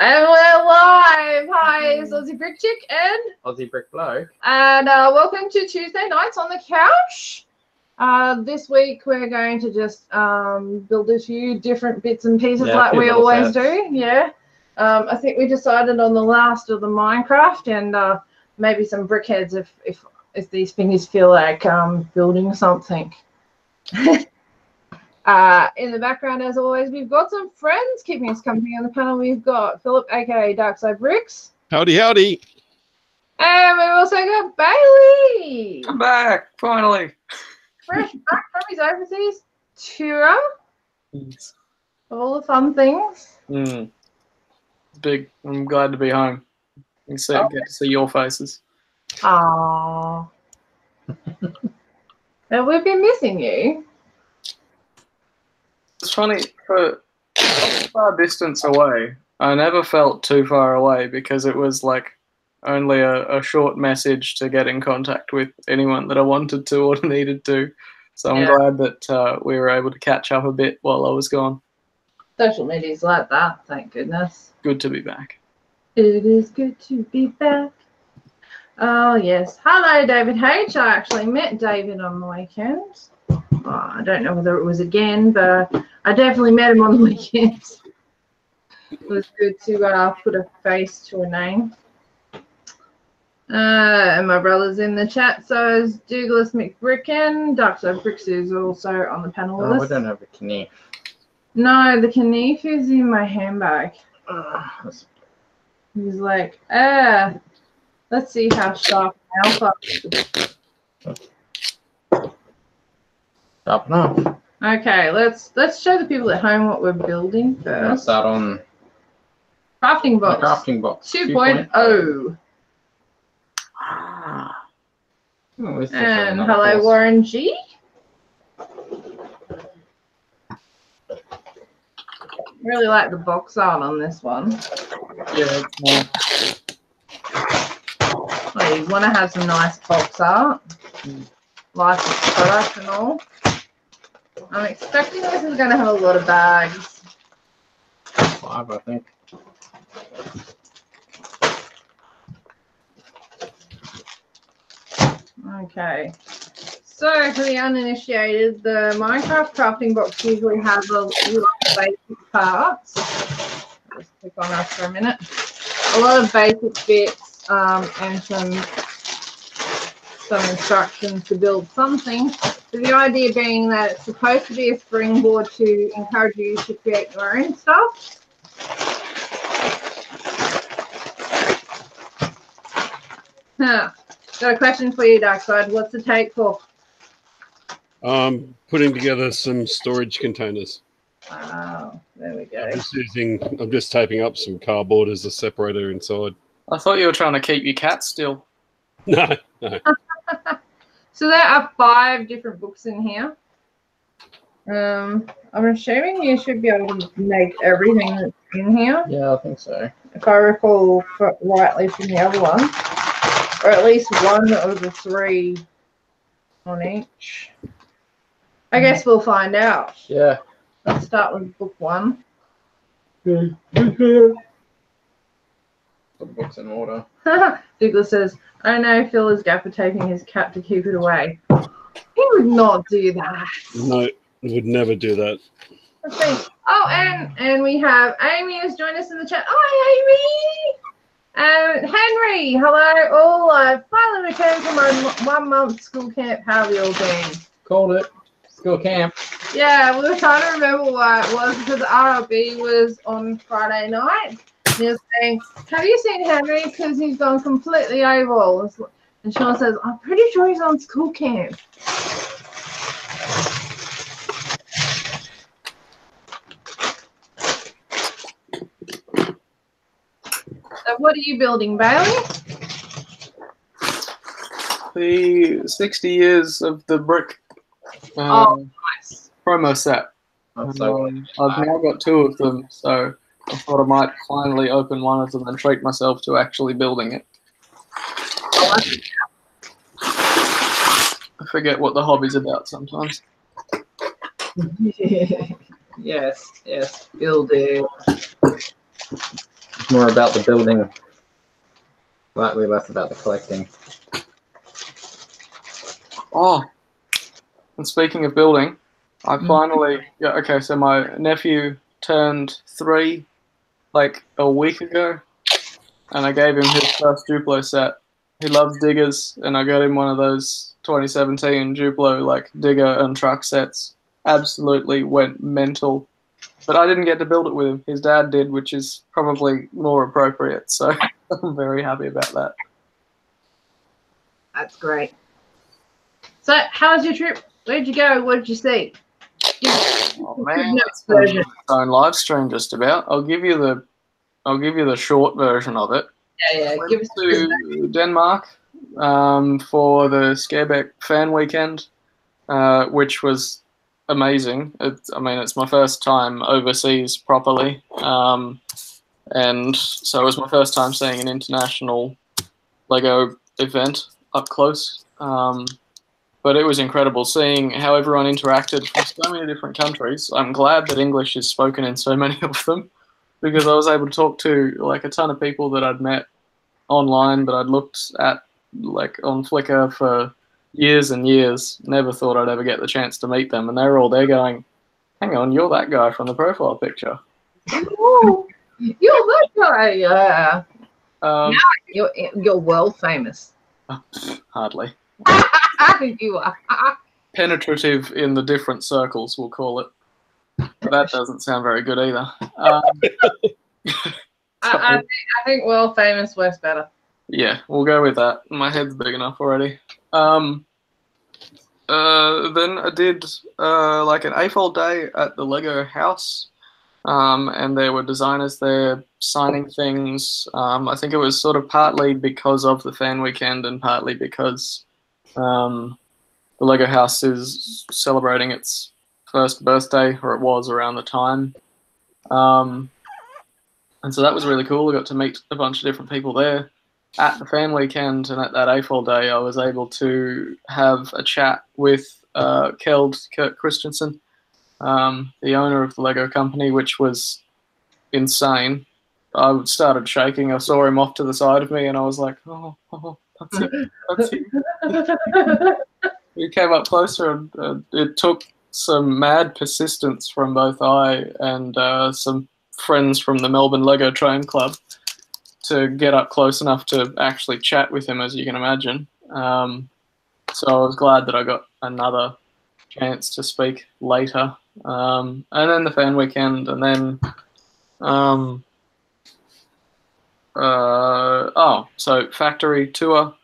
And we're live! Hi, it's Aussie Brick Chick and Aussie Brick Bloke. And welcome to Tuesday Nights on the Couch. This week we're going to just build a few different bits and pieces like we always do. Yeah. I think we decided on the last of the Minecraft and maybe some brickheads if these fingers feel like building something. In the background, as always, we've got some friends keeping us company on the panel. We've got Philip, aka Darkside Bricks. Howdy, howdy. And we've also got Bailey. I'm back, finally. Fresh back from his overseas tour. Yes. All the fun things. It's big. I'm glad to be home. And get to see your faces. Aww. And we've been missing you. It's funny, for a far distance away, I never felt too far away because it was like only a short message to get in contact with anyone that I wanted to or needed to. So I'm glad that we were able to catch up a bit while I was gone. Social media's like that, thank goodness. Good to be back. It is good to be back. Oh, yes. Hello, David H. I actually met David on the weekend. I don't know whether it was again, but I definitely met him on the weekend. It was good to put a face to a name. And my brother's in the chat, so is Douglas McBricken. Darkside Bricks is also on the panel with us. We don't have a Technic. No, the Technic is in my handbag. He's like, let's see how sharp Alpha. Sharp enough. Okay, let's show the people at home what we're building first. Let's start on crafting box. The crafting box 2.0. And hello, Warren G. Really like the box art on this one. Yeah, well, you want to have some nice box art, licensed product and all. I'm expecting this is going to have a lot of bags. 5, I think. Okay. So for the uninitiated, the Minecraft crafting box usually has a lot of basic parts. Just click on us for a minute. A lot of basic bits and some instructions to build something. So the idea being that it's supposed to be a springboard to encourage you to create your own stuff. Got a question for you, Darkside. What's the take for? Putting together some storage containers. Wow, there we go. I'm just taping up some cardboard as a separator inside. I thought you were trying to keep your cat still. No. So there are 5 different books in here. I'm assuming you should be able to make everything that's in here. Yeah, I think so. If I recall rightly from the other one. Or at least one of the 3 on each. I guess we'll find out. Yeah. Let's start with book 1. Put the books in order. Douglas says, I know Phil is gaffer taping his cat to keep it away. He would not do that. No, would never do that. Let's see. Oh, and we have Amy who's joined us in the chat. Hi, Amy! Henry, hello all. I finally returned from my 1-month school camp. How have you all been? Called it. School camp. Yeah, we were trying to remember why it was because RLB was on Friday night. He was saying, have you seen Henry? Because he's gone completely AWOL. And Sean says, I'm pretty sure he's on school camp. So what are you building, Bailey? The 60 years of the brick nice. Promo set. I've now got 2 of them, so I thought I might finally open one of them and treat myself to actually building it. I forget what the hobby's about sometimes. Yes, build it. much more about the building, slightly less about the collecting. Oh, and speaking of building, I finally, okay, so my nephew turned 3 like a week ago, and I gave him his first Duplo set. He loves diggers, and I got him one of those 2017 Duplo like digger and truck sets. Absolutely went mental. But I didn't get to build it with him. His dad did, which is probably more appropriate, so I'm very happy about that. That's great. So, how was your trip? Where'd you go? What did you see? Oh man, it's its own live stream just about. I'll give you the short version of it. Yeah. Went to Denmark for the Scareback fan weekend, which was amazing. It's my first time overseas properly, and so it was my first time seeing an international Lego event up close. But it was incredible seeing how everyone interacted from so many different countries. I'm glad that English is spoken in so many of them, because I was able to talk to like a ton of people that I'd met online, that I'd looked at like on Flickr for years and years. Never thought I'd ever get the chance to meet them, and they were all there going, "Hang on, you're that guy from the profile picture." Ooh, you're that guy, yeah. You're world famous. Hardly. You are. Penetrative in the different circles, we'll call it. But that doesn't sound very good either. I think world famous works better. Yeah, we'll go with that. My head's big enough already. Then I did like an AFOL day at the Lego house, and there were designers there signing things. I think it was sort of partly because of the fan weekend and partly because the Lego house is celebrating its first birthday, or it was around the time. And so that was really cool. I got to meet a bunch of different people there. At the fan weekend and at that AFOL day, I was able to have a chat with Kurt Christensen, the owner of the Lego company, which was insane. I started shaking. I saw him off to the side of me, and I was like, oh that's it. That's it. He came up closer, and it took some mad persistence from both I and some friends from the Melbourne Lego Train Club to get up close enough to actually chat with him, as you can imagine. So I was glad that I got another chance to speak later. And then the fan weekend, and then so factory tour,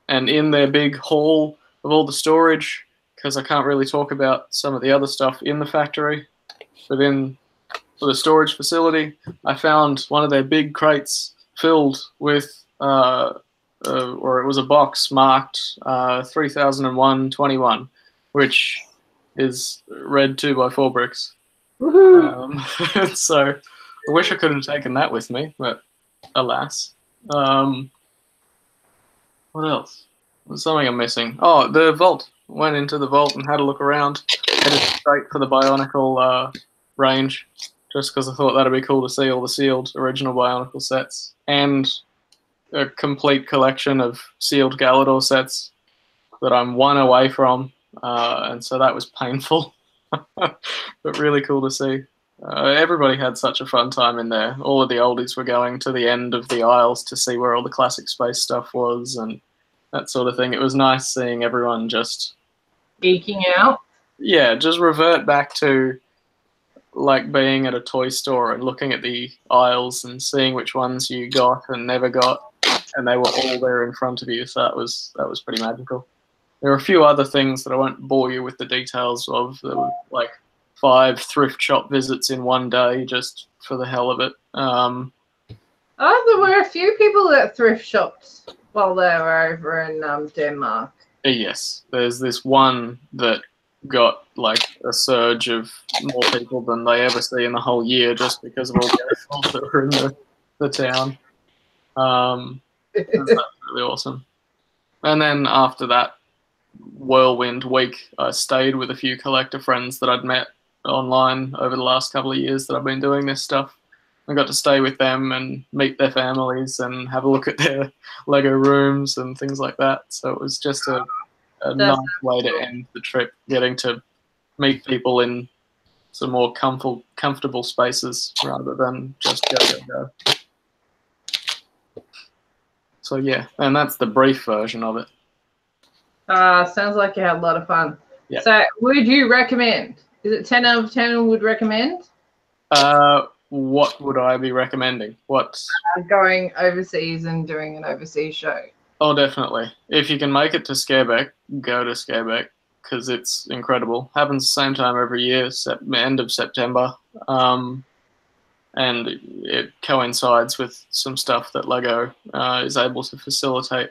and in their big hall of all the storage, because I can't really talk about some of the other stuff in the factory, but in the storage facility, I found one of their big crates filled with, or it was a box marked 3001-21, which is red 2x4 bricks. So I wish I could have taken that with me, but alas. What else? There's something I'm missing. Oh, the vault. Went into the vault and had a look around. Headed straight for the Bionicle range, just because I thought that'd be cool to see all the sealed original Bionicle sets and a complete collection of sealed Galador sets that I'm one away from, and so that was painful, but really cool to see. Everybody had such a fun time in there. All of the oldies were going to the end of the aisles to see where all the classic space stuff was and that sort of thing. It was nice seeing everyone just geeking out. Yeah, just revert back to like being at a toy store and looking at the aisles and seeing which ones you got and never got, and they were all there in front of you. So that was pretty magical. There are a few other things that I won't bore you with the details of. There were like 5 thrift shop visits in one day just for the hell of it. There were a few people that thrift shopped while they were over in Denmark. Yes, there's this one that got like a surge of more people than they ever see in the whole year, just because of all the animals that were in the town. That's really awesome. And then after that whirlwind week, I stayed with a few collector friends that I'd met online over the last couple of years that I've been doing this stuff. I got to stay with them and meet their families and have a look at their Lego rooms and things like that. So it was just a nice way to end the trip, getting to meet people in some more comfortable spaces rather than just go. So yeah, and that's the brief version of it. Sounds like you had a lot of fun. Yeah. So would you recommend? Is it 10 out of 10 would recommend? What would I be recommending? Going overseas and doing an overseas show. Oh, definitely. If you can make it to Scareback, go to Scareback because it's incredible. Happens the same time every year, end of September. And it coincides with some stuff that Lego is able to facilitate,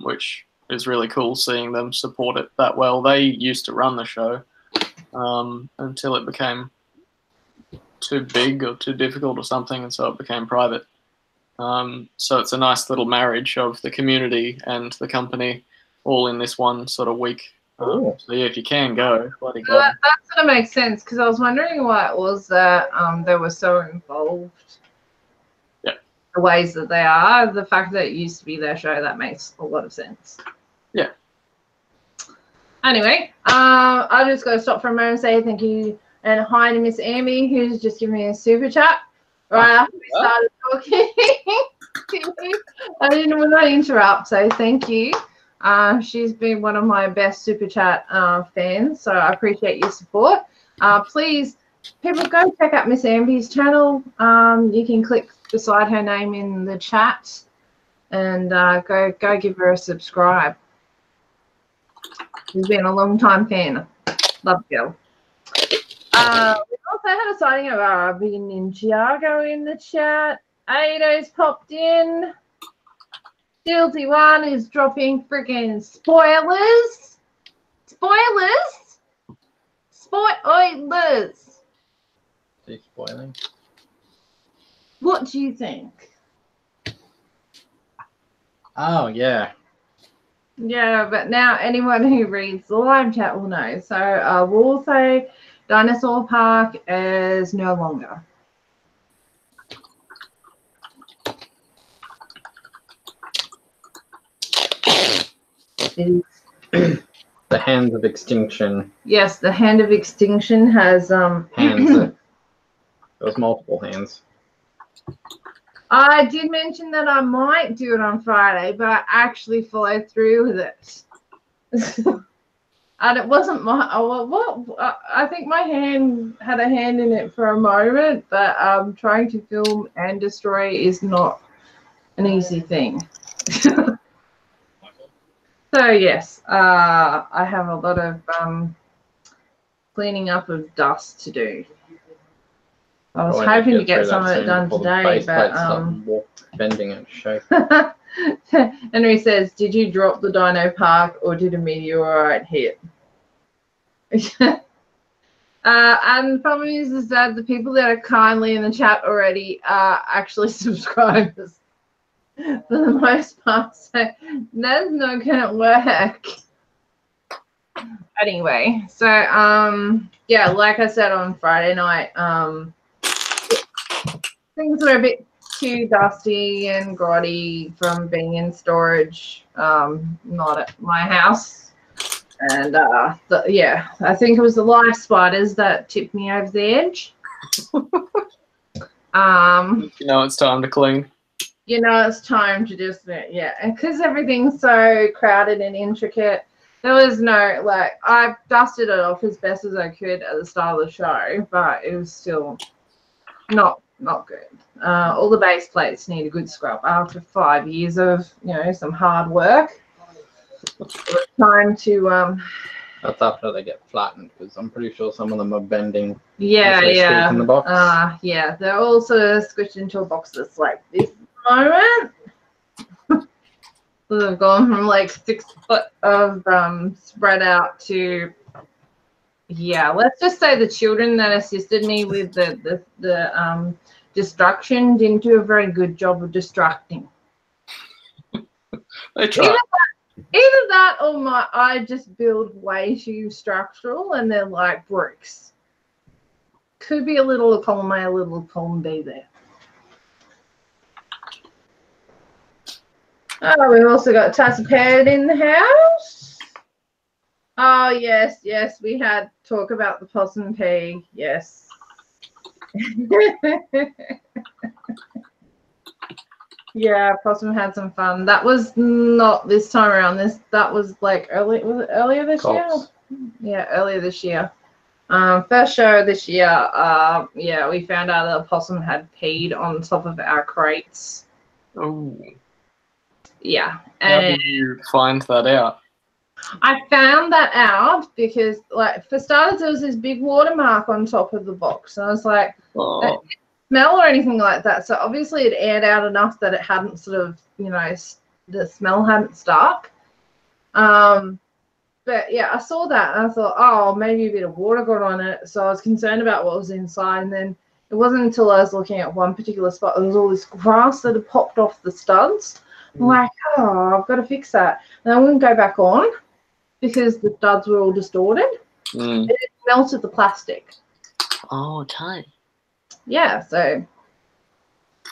which is really cool seeing them support it that well. They used to run the show until it became too big or too difficult or something, and so it became private. So it's a nice little marriage of the community and the company all in this one sort of week. So yeah, if you can go, bloody go. That sort of makes sense because I was wondering why it was that they were so involved. Yeah. The ways that they are, the fact that it used to be their show, that makes a lot of sense. Yeah. Anyway, I just got to stop for a moment and say thank you and hi to Miss Amy, who's just given me a super chat right after we started talking. I didn't want to interrupt, so thank you. She's been one of my best super chat fans, so I appreciate your support. Please, people, go check out Miss Amy's channel. You can click beside her name in the chat and go give her a subscribe. She's been a long time fan. Love you. We also had a sighting of our big Ninjago in the chat. Ado's popped in. Dilty1 is dropping freaking spoilers. Spoilers. Spoilers. Are you spoiling? What do you think? Oh, yeah. Yeah, but now anyone who reads the live chat will know. So we'll say Dinosaur Park is no longer. The Hands of Extinction. Yes, the Hand of Extinction has Hands. There was multiple hands. I did mention that I might do it on Friday, but I actually followed through with it. And it wasn't my. I think my hand had a hand in it for a moment, but trying to film and destroy is not an easy thing. So yes, I have a lot of cleaning up of dust to do. I was hoping to get some of it done today, but bending it shape. Henry says, "Did you drop the Dino Park, or did a meteorite hit?" And the problem is that the people that are kindly in the chat already are actually subscribers for the most part, so that's not gonna work. Anyway, so yeah, like I said on Friday night, things were a bit too dusty and grotty from being in storage, not at my house. And yeah, I think it was the live spiders that tipped me over the edge. You know, it's time to clean. You know, it's time to just, yeah, and because everything's so crowded and intricate, there was no, like, I dusted it off as best as I could at the start of the show, but it was still not good. All the base plates need a good scrub after 5 years of, you know, some hard work. It was time to That's after they get flattened, because I'm pretty sure some of them are bending. yeah, In the box. yeah, they're all sort of squished into a box that's like this moment. So they've gone from like 6 foot of spread out to, yeah, let's just say the children that assisted me with the destruction didn't do a very good job of destructing. They tried. Either that or I just build way too structural and they're like bricks. Could be a little column A, a little column B there. Oh, we've also got Tassipad in the house. Oh, yes, yes, we had talk about the possum pea. Yes. Yeah, possum had some fun. That was not this time around. That was like was it earlier this year? Yeah, earlier this year. First show this year. Yeah, we found out that a possum had peed on top of our crates. Oh. Yeah. How did you find that out? I found that out because, like, for starters, there was this big watermark on top of the box, and I was like, Oh. that didn't smell or anything like that. So obviously, it aired out enough that it hadn't sort of, you know, the smell hadn't stuck. But yeah, I saw that and I thought, oh, maybe a bit of water got on it. So I was concerned about what was inside, and then it wasn't until I was looking at one particular spot, there was all this grass that had popped off the studs. I'm like, oh, I've got to fix that. And I wouldn't go back on because the studs were all distorted. It melted the plastic. Oh, okay. Yeah, so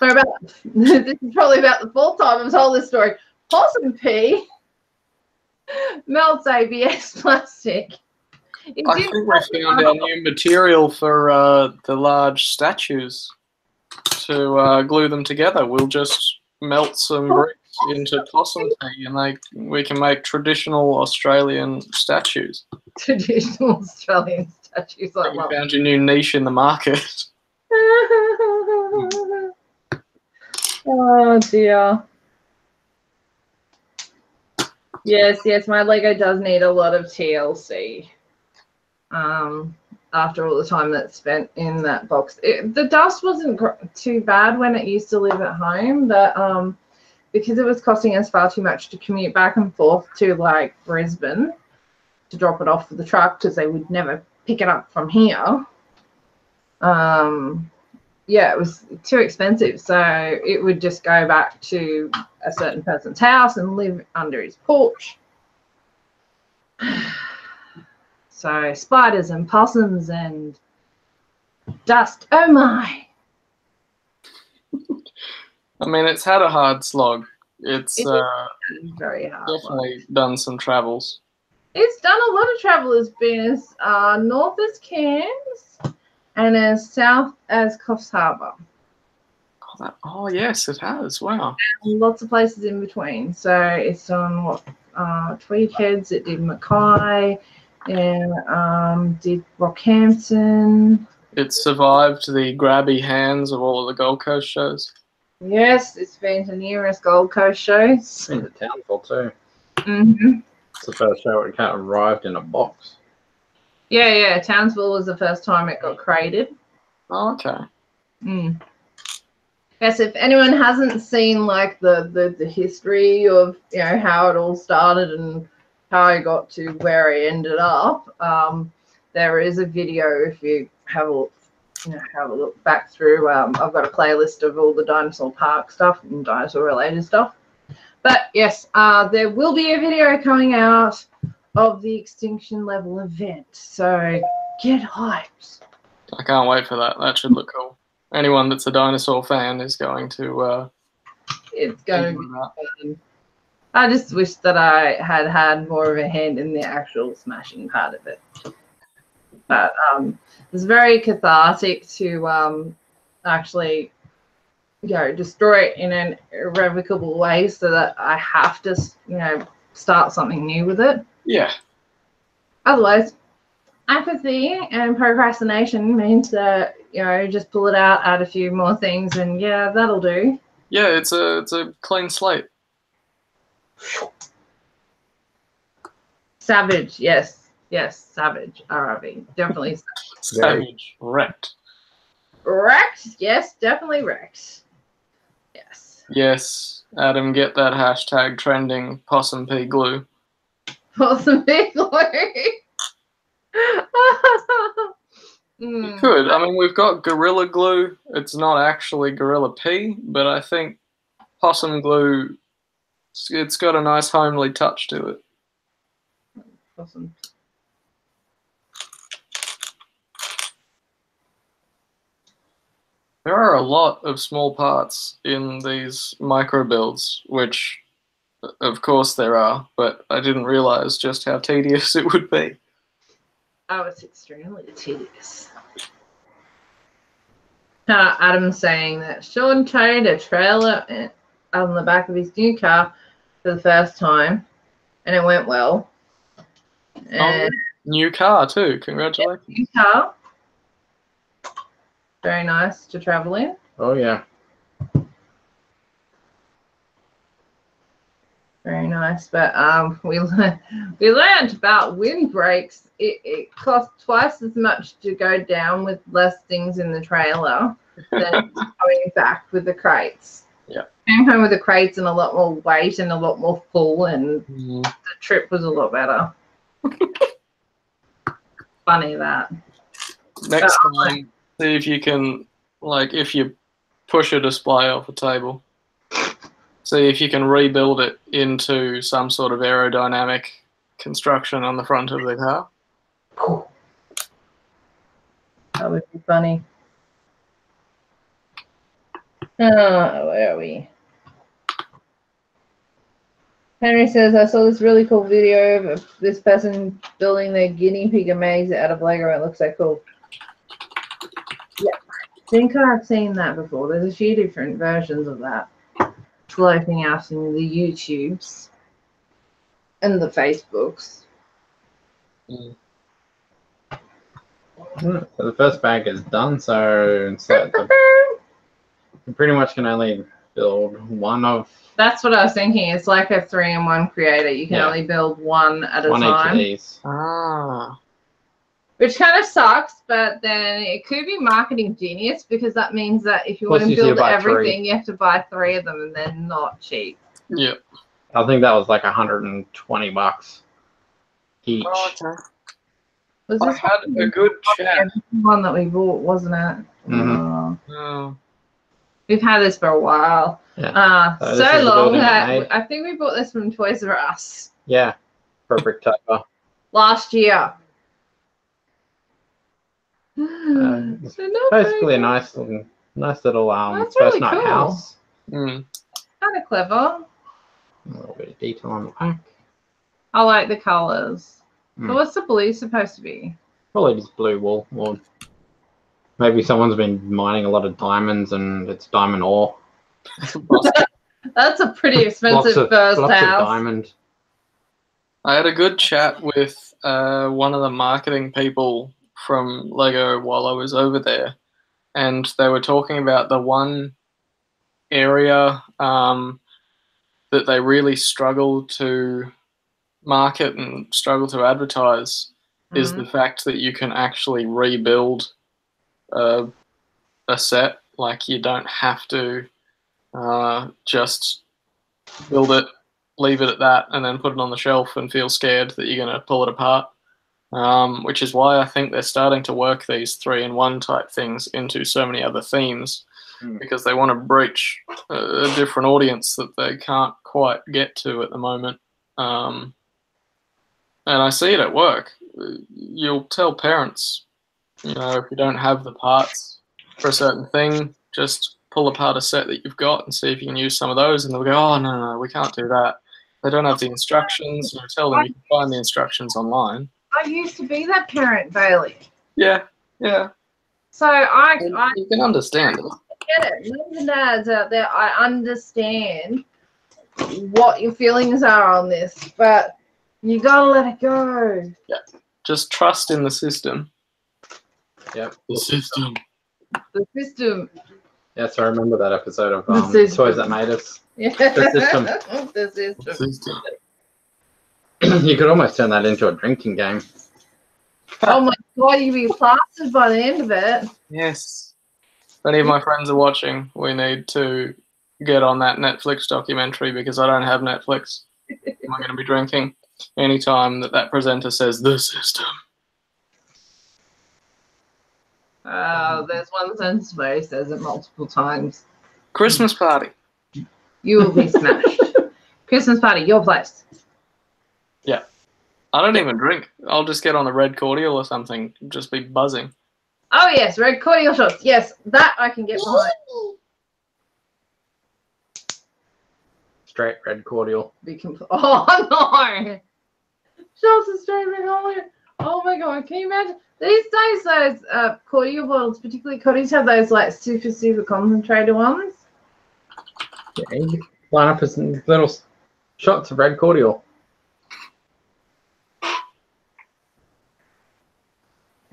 about this is probably about the fourth time I've told this story. Possum pea melts ABS plastic. I think we found our new material for the large statues to glue them together. We'll just melt some bricks into possum pea, and we can make traditional Australian statues. Traditional Australian statues. Like you found your new niche in the market. Oh dear. Yes, yes, my Lego does need a lot of TLC. After all the time that's spent in that box, the dust wasn't too bad when it used to live at home, but because it was costing us far too much to commute back and forth to like Brisbane to drop it off for the truck because they would never pick it up from here. Yeah, it was too expensive, so it would just go back to a certain person's house and live under his porch. So spiders and possums and dust. Oh my! I mean, it's had a hard slog. It's very hard. Definitely done some travels. It's done a lot of travel. It's been as north as Cairns and as south as Coffs Harbour. Oh yes, it has. Wow. And lots of places in between. So it's on Tweed Heads. It did Mackay and did Rockhampton. It survived the grabby hands of all of the Gold Coast shows. Yes, it's been to numerous Gold Coast shows. It's been to Townsville too. Mm-hmm. It's the first show it arrived in a box. Yeah, yeah. Townsville was the first time it got crated. Oh, okay. Yes, if anyone hasn't seen like the history of, you know, how it all started and how I got to where I ended up, there is a video if you have a look, have a look back through. I've got a playlist of all the dinosaur park stuff and dinosaur related stuff. But yes, there will be a video coming out of the extinction level event, so get hyped. I can't wait for that. That should look cool. Anyone that's a dinosaur fan is going to. It's going to be fun. I just wish that I had more of a hand in the actual smashing part of it. But it's very cathartic to actually, you know, destroy it in an irrevocable way, so that I have to, you know, start something new with it. Yeah. Otherwise, apathy and procrastination means that, you know, just pull it out, add a few more things, and yeah, that'll do. Yeah, it's a clean slate. Savage, yes, yes, savage. RRV, definitely savage. Wrecked. Wrecked, yes, definitely wrecked. Yes. Yes, Adam, get that hashtag trending. Possum pea glue. Possum pea glue. You could. I mean, we've got Gorilla Glue. It's not actually Gorilla Pea, but I think Possum Glue, it's got a nice homely touch to it. Awesome. There are a lot of small parts in these micro builds, which Of course there are, but I didn't realise just how tedious it would be. Oh, it's extremely tedious. Adam's saying that Sean towed a trailer on the back of his new car for the first time, and it went well. And new car too. Congratulations. New car. Very nice to travel in. Oh yeah. Very nice, but we learned about windbreaks. It costs twice as much to go down with less things in the trailer than coming back with the crates. Yeah, came home with the crates and a lot more weight and a lot more full, and the trip was a lot better. Funny that. Next time, see if you can, like, if you push a display off a table. See if you can rebuild it into some sort of aerodynamic construction on the front of the car. Cool. That would be funny. Where are we? Henry says, I saw this really cool video of this person building their guinea pig maze out of Lego. It looks so cool. Yeah, I think I've seen that before. There's a few different versions of that floating out in the YouTubes and the Facebooks. So the first bag is done, so it's like you pretty much can only build one of. That's what I was thinking. It's like a 3-in-1 creator. You can only build one at a time. One each of these. Ah. Which kind of sucks, but then it could be marketing genius, because that means that if you want to build everything, you have to buy 3 of them, and they're not cheap. Yeah. I think that was like $120 each. Oh, okay. Was I this had a good chat. one that we bought, wasn't it? Mm-hmm. Oh. We've had this for a while. Yeah. So long that I think we bought this from Toys R Us. Yeah, for Bricktober. Last year. Basically a nice little first really night cool. house. Kind of clever. A little bit of detail on the back. I like the colours. So what's the blue supposed to be? Probably just blue wool, or maybe someone's been mining a lot of diamonds and it's diamond ore. That's a pretty expensive first lots house. of diamond. I had a good chat with one of the marketing people from Lego while I was over there, and they were talking about the one area that they really struggle to market and struggle to advertise is the fact that you can actually rebuild a set. Like, you don't have to just build it, leave it at that, and then put it on the shelf and feel scared that you're going to pull it apart. Which is why I think they're starting to work these 3-in-1 type things into so many other themes, because they want to breach a different audience that they can't quite get to at the moment. And I see it at work. You'll tell parents, if you don't have the parts for a certain thing, just pull apart a set that you've got and see if you can use some of those, and they'll go, oh, no, we can't do that. They don't have the instructions. Tell them you can find the instructions online. I used to be that parent, Bailey. Yeah. So you can understand it. I get it. Moms and dads out there, I understand what your feelings are on this, but you gotta let it go. Yeah. Just trust in the system. Yep. The system. The system. Yes, I remember that episode of Toys That Made Us. Yeah. The system. The system. You could almost turn that into a drinking game. Oh my god, you'd be plastered by the end of it. Yes. If any of my friends are watching, we need to get on that Netflix documentary, because I don't have Netflix. I'm going to be drinking anytime that presenter says the system. There's one sentence where he says it multiple times. Christmas party. You will be smashed. Christmas party, your place. Yeah. I don't even drink. I'll just get on a red cordial or something. Just be buzzing. Oh yes, red cordial shots. Yes, that I can get behind. straight red cordial. Oh no! Shots are straight red cordial. Oh my god, can you imagine? These days, those cordial bottles, particularly Coddies, have those like super concentrated ones. Yeah, you can line up as little shots of red cordial.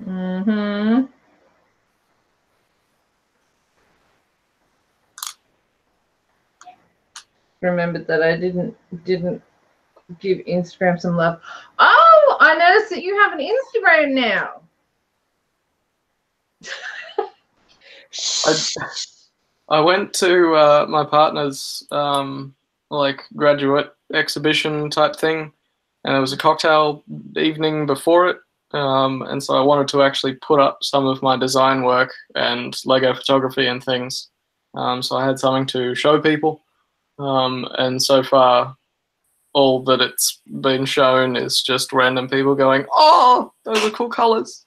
Mm-hmm. Remembered that I didn't give Instagram some love. Oh, I noticed that you have an Instagram now. I went to my partner's like graduate exhibition type thing, and there was a cocktail evening before it, and so I wanted to actually put up some of my design work and Lego photography and things. So I had something to show people, and so far all that it's been shown is just random people going, "Oh, those are cool colors,"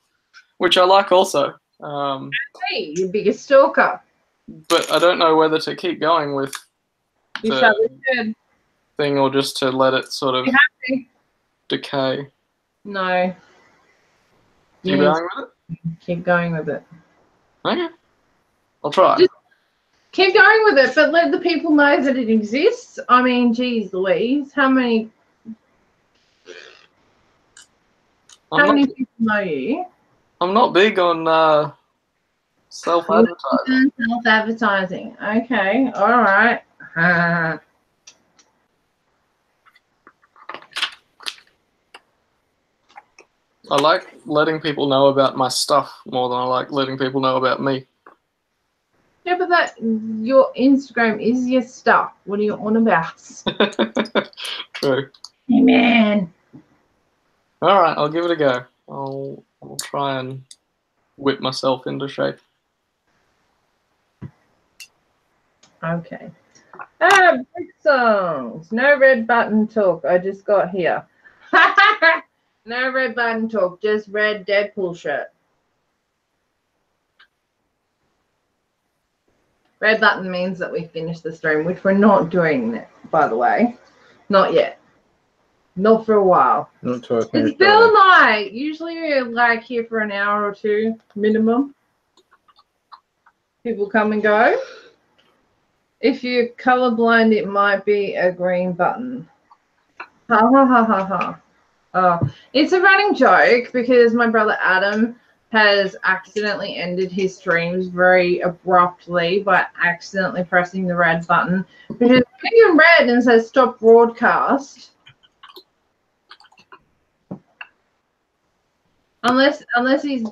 which I like also. Hey, your biggest stalker. But I don't know whether to keep going with the thing or just to let it sort of decay. No. Keep going with it? Keep going with it. Okay. I'll try. Just keep going with it, but let the people know that it exists. I mean, geez Louise, how many people know you? I'm not big on self-advertising. Self-advertising. Okay. All right. I like letting people know about my stuff more than I like letting people know about me. Yeah, but your Instagram is your stuff. What are you on about? True. Hey, man. All right, I'll give it a go. I'll try and whip myself into shape. Okay. Brick songs. No red button talk. I just got here. No red button talk. Just red Deadpool shirt. Red button means that we finished the stream, which we're not doing, by the way. Not yet. Not for a while. Not to It's Bill and I. Usually we're like here for an hour or two minimum. People come and go. If you're colorblind, it might be a green button. Ha ha ha ha ha. Oh, it's a running joke because my brother Adam has accidentally ended his streams very abruptly by accidentally pressing the red button, which is big and red and says stop broadcast. Unless he's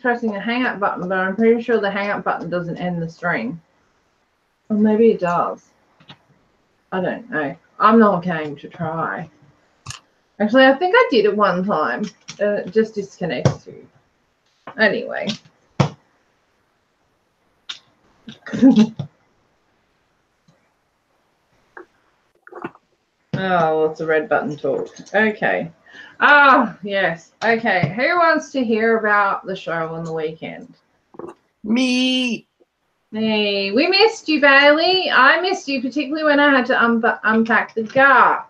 pressing the hang up button, but I'm pretty sure the hang up button doesn't end the stream. Or maybe it does. I don't know. I'm not going to try. Actually, I think I did it one time. It just disconnects you. Anyway. Oh, it's a red button talk. Okay. Oh, yes. Okay. Who wants to hear about the show on the weekend? Me. Hey, we missed you, Bailey. I missed you, particularly when I had to unpack the garp.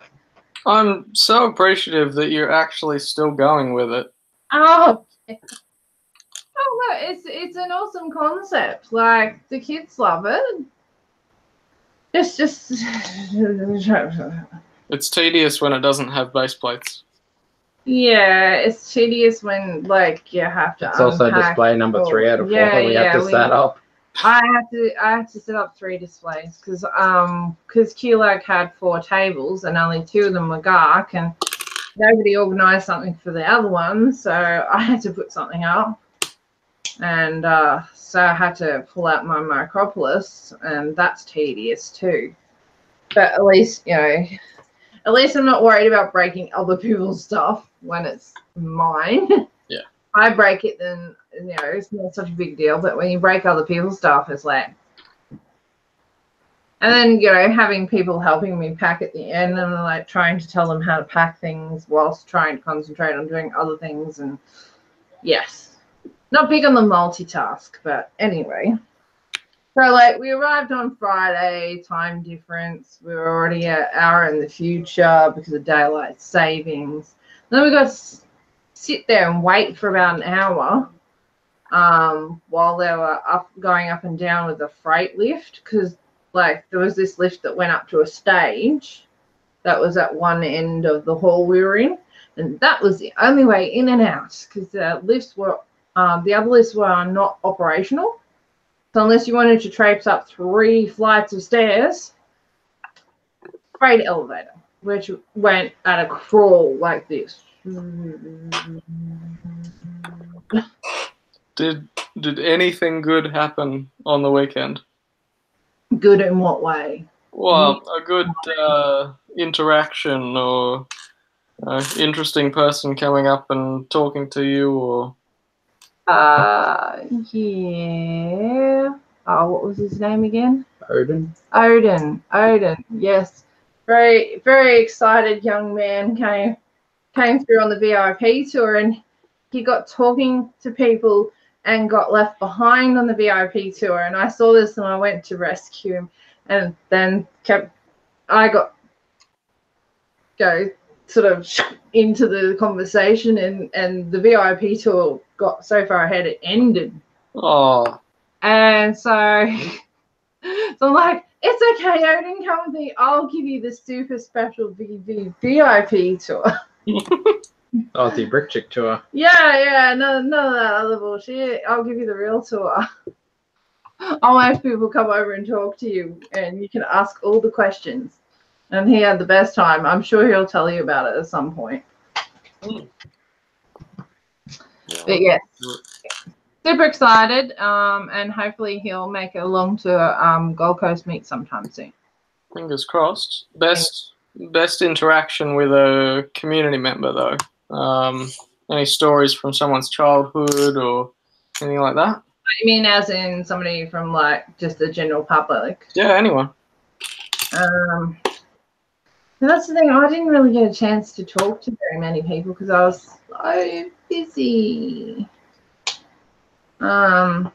I'm so appreciative that you're actually still going with it. Oh, oh look, it's an awesome concept. Like, the kids love it. It's just It's tedious when it doesn't have base plates. yeah, it's tedious when like you have to. It's also display number 3 out of 4 that we have to set up. I had to set up 3 displays because QLAG had 4 tables and only 2 of them were GARC, and nobody organised something for the other one, so I had to put something up. And so I had to pull out my Micropolis, and that's tedious too. But at least, you know, at least I'm not worried about breaking other people's stuff when it's mine. Yeah. If I break it, then, you know, it's not such a big deal. But when you break other people's stuff, it's like... And then, you know, having people helping me pack at the end and like trying to tell them how to pack things whilst trying to concentrate on doing other things. And yes, not big on the multitask, but anyway. So, like, we arrived on Friday, time difference. We were already an hour in the future because of daylight savings. Then we got to sit there and wait for about an hour while they were going up and down with the freight lift, because, like, there was this lift that went up to a stage that was at one end of the hall we were in, and that was the only way in and out because the lifts were, the other lifts were not operational. So unless you wanted to traipse up 3 flights of stairs, freight elevator, which went at a crawl like this. Did anything good happen on the weekend? Good in what way? Well, a good interaction or interesting person coming up and talking to you, or yeah. Oh, what was his name again? Odin. Odin. Yes, very, very excited young man came through on the VIP tour, and he got talking to people and got left behind on the VIP tour. And I saw this and I went to rescue him, and then go sort of into the conversation, and the VIP tour got so far ahead it ended. oh, And so I'm like, it's okay, Odin, come with me. I'll give you the super special VIP tour. Aussie Brick Chick tour. Yeah, none of that other bullshit. I'll give you the real tour. I'll have people come over and talk to you, and you can ask all the questions. And he had the best time. I'm sure he'll tell you about it at some point. But yes, super excited, and hopefully he'll make it along to Gold Coast meet sometime soon. fingers crossed. Best interaction with a community member, though. Any stories from someone's childhood or anything like that? You mean as in somebody from, like, just the general public? Yeah, anyone. That's the thing. I didn't really get a chance to talk to very many people because I was so busy. Yeah,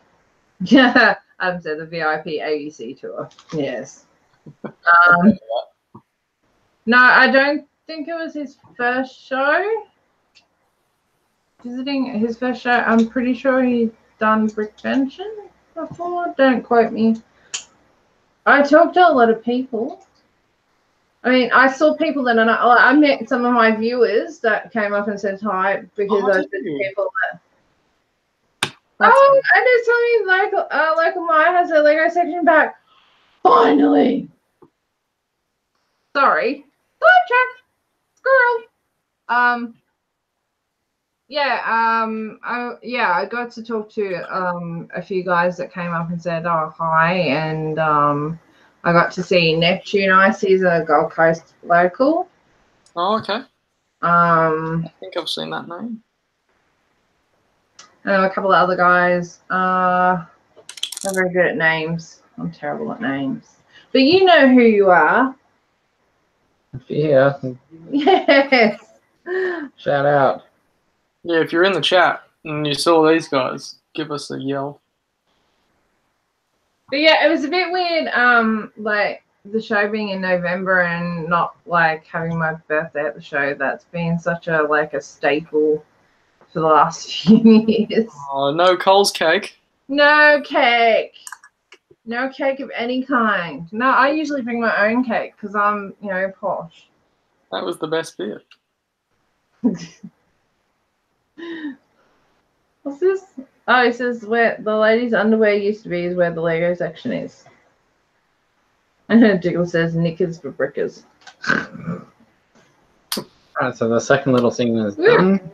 I've said the VIP ABC tour. Yes. No, I don't think it was his first show. Visiting his first show. I'm pretty sure he's done Brickvention before. Don't quote me. I talked to a lot of people. I mean, I saw people that I met some of my viewers that came up and said hi because I said to people that. Oh, and it's something local Maya has a Lego section back. Finally. Sorry. Sidetrack. Squirrel. I got to talk to a few guys that came up and said, oh, hi, and I got to see Neptune Ice. He's a Gold Coast local. Oh, okay. I think I've seen that name. And a couple of other guys. I'm very good at names. I'm terrible at names. But you know who you are. Yeah. Yes. Shout out. Yeah, if you're in the chat and you saw these guys, give us a yell. But yeah, it was a bit weird, like the show being in November and not like having my birthday at the show. That's been such a staple for the last few years. Oh, no Coles cake. No cake. No cake of any kind. No, I usually bring my own cake because I'm, posh. That was the best bit. What's this? Oh, it says where the ladies' underwear used to be is where the Lego section is. And Jiggle says knickers for brickers. Alright, so the second little thing is done.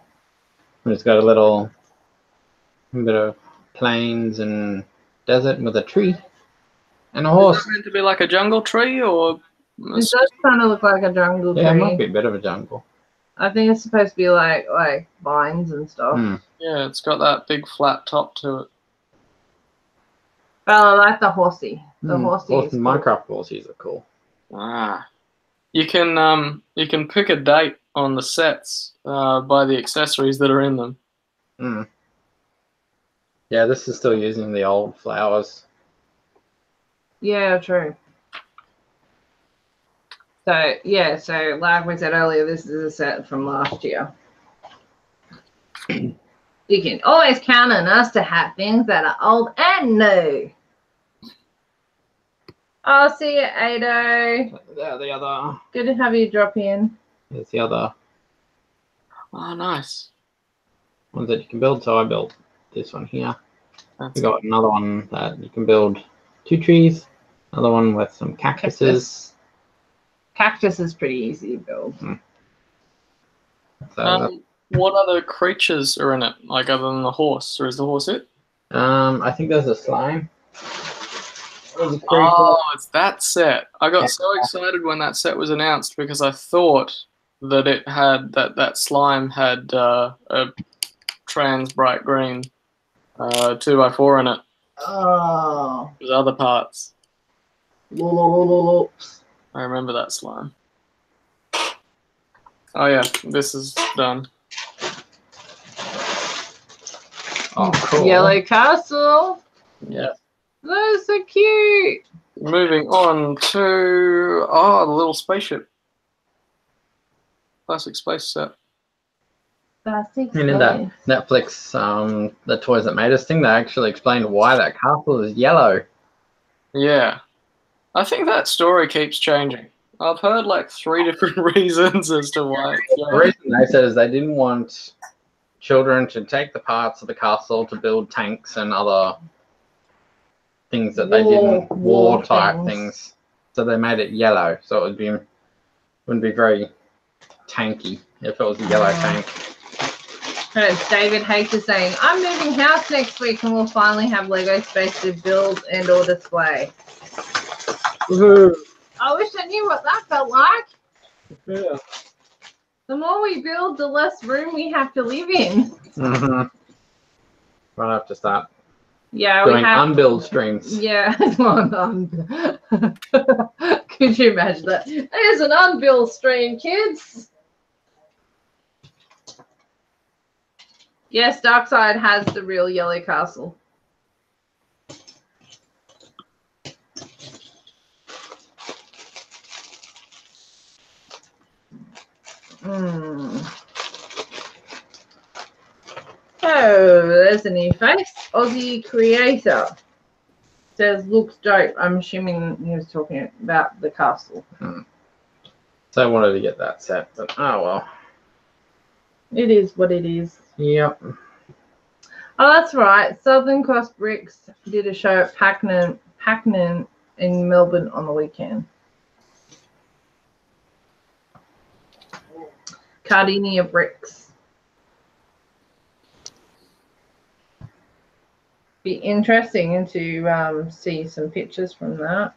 It's got a little bit of plains and desert with a tree and a horse. Is it meant to be like a jungle tree, or? It does kind of look like a jungle tree. Yeah, it might be a bit of a jungle. I think it's supposed to be like vines and stuff. Yeah, it's got that big flat top to it. Well, I like the horsey. The horsey is cool. Minecraft horsies are cool. Ah, you can pick a date on the sets by the accessories that are in them. Yeah, this is still using the old flowers. Yeah, true. So, yeah, so like we said earlier, this is a set from last year. You can always count on us to have things that are old and new. I'll see you, Ado. There, the other. Good to have you drop in. There's the other Oh, nice. ones that you can build. So I built this one here. That's We got another one that you can build 2 trees. Another one with some cactuses. Cactus is pretty easy to build. So what other creatures are in it, like other than the horse, or is the horse it? I think there's a slime. Oh, it's that set. I got so excited when that set was announced because I thought that it had that slime had a trans bright green 2x4 in it. Oh. There's other parts. Oops. I remember that slime. Oh yeah, this is done. Oh, cool. Yellow castle. Yeah. Those are cute. Moving on to the little spaceship. Classic space set. Classic And in that Netflix, the Toys That Made Us thing, they actually explained why that castle is yellow. Yeah. I think that story keeps changing. I've heard like 3 different reasons as to why it's The yellow. reason they said is they didn't want children to take the parts of the castle to build tanks and other things that they didn't war type things. So they made it yellow, so it wouldn't be very tanky if it was a yellow tank. David H is saying, I'm moving house next week and we'll finally have Lego space to build and or display. Woohoo! I wish I knew what that felt like. Yeah. The more we build, the less room we have to live in. Mm-hmm. We'll have to start doing unbuild streams. Yeah. Could you imagine that? There's an unbuild stream, kids. Yes, Darkside has the real yellow castle. Oh, there's a new face. Aussie creator. Says looks dope. I'm assuming he was talking about the castle. So I wanted to get that set, but oh well. It is what it is. Yep. Oh, that's right. Southern Cross Bricks did a show at Packnan in Melbourne on the weekend. Cardinia Bricks. Be interesting to see some pictures from that.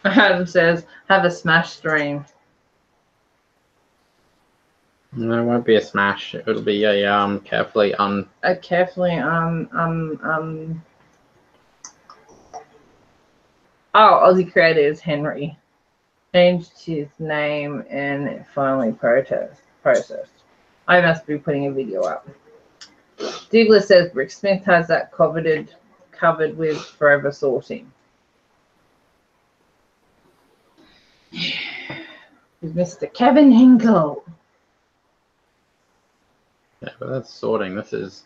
Adam says, have a smash stream. No, it won't be a smash. It'll be a carefully Oh, Aussie creator is Henry. Changed his name and it finally processed. I must be putting a video up. Douglas says Bricksmith has that covered with forever sorting. With Mr. Kevin Hinkle. Yeah, but that's sorting. This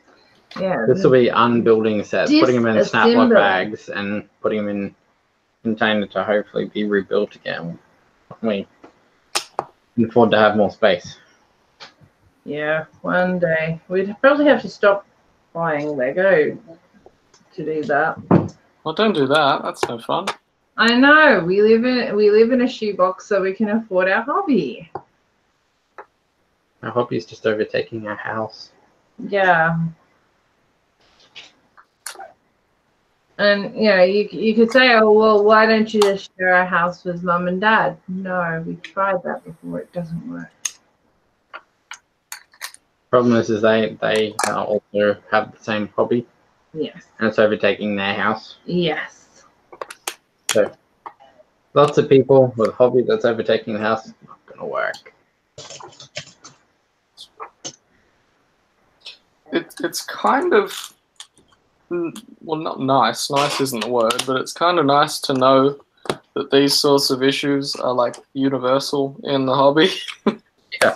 Yeah. will be unbuilding sets, putting them in snap-lock bags and putting them in container to hopefully be rebuilt again. We can afford to have more space. Yeah, one day. We'd probably have to stop buying Lego to do that. Well, don't do that. That's no fun. I know. We live in a shoebox so we can afford our hobby. Our hobby is just overtaking our house. Yeah. And you could say, oh well, why don't you just share our house with mum and dad? No, we tried that before. It doesn't work. Problem is they also have the same hobby. Yes. And it's overtaking their house. Yes. So Lots of people with a hobby that's overtaking the house. Not gonna work. It's kind of, well, not nice. Nice isn't the word, but it's kind of nice to know that these sorts of issues are like universal in the hobby. Yeah.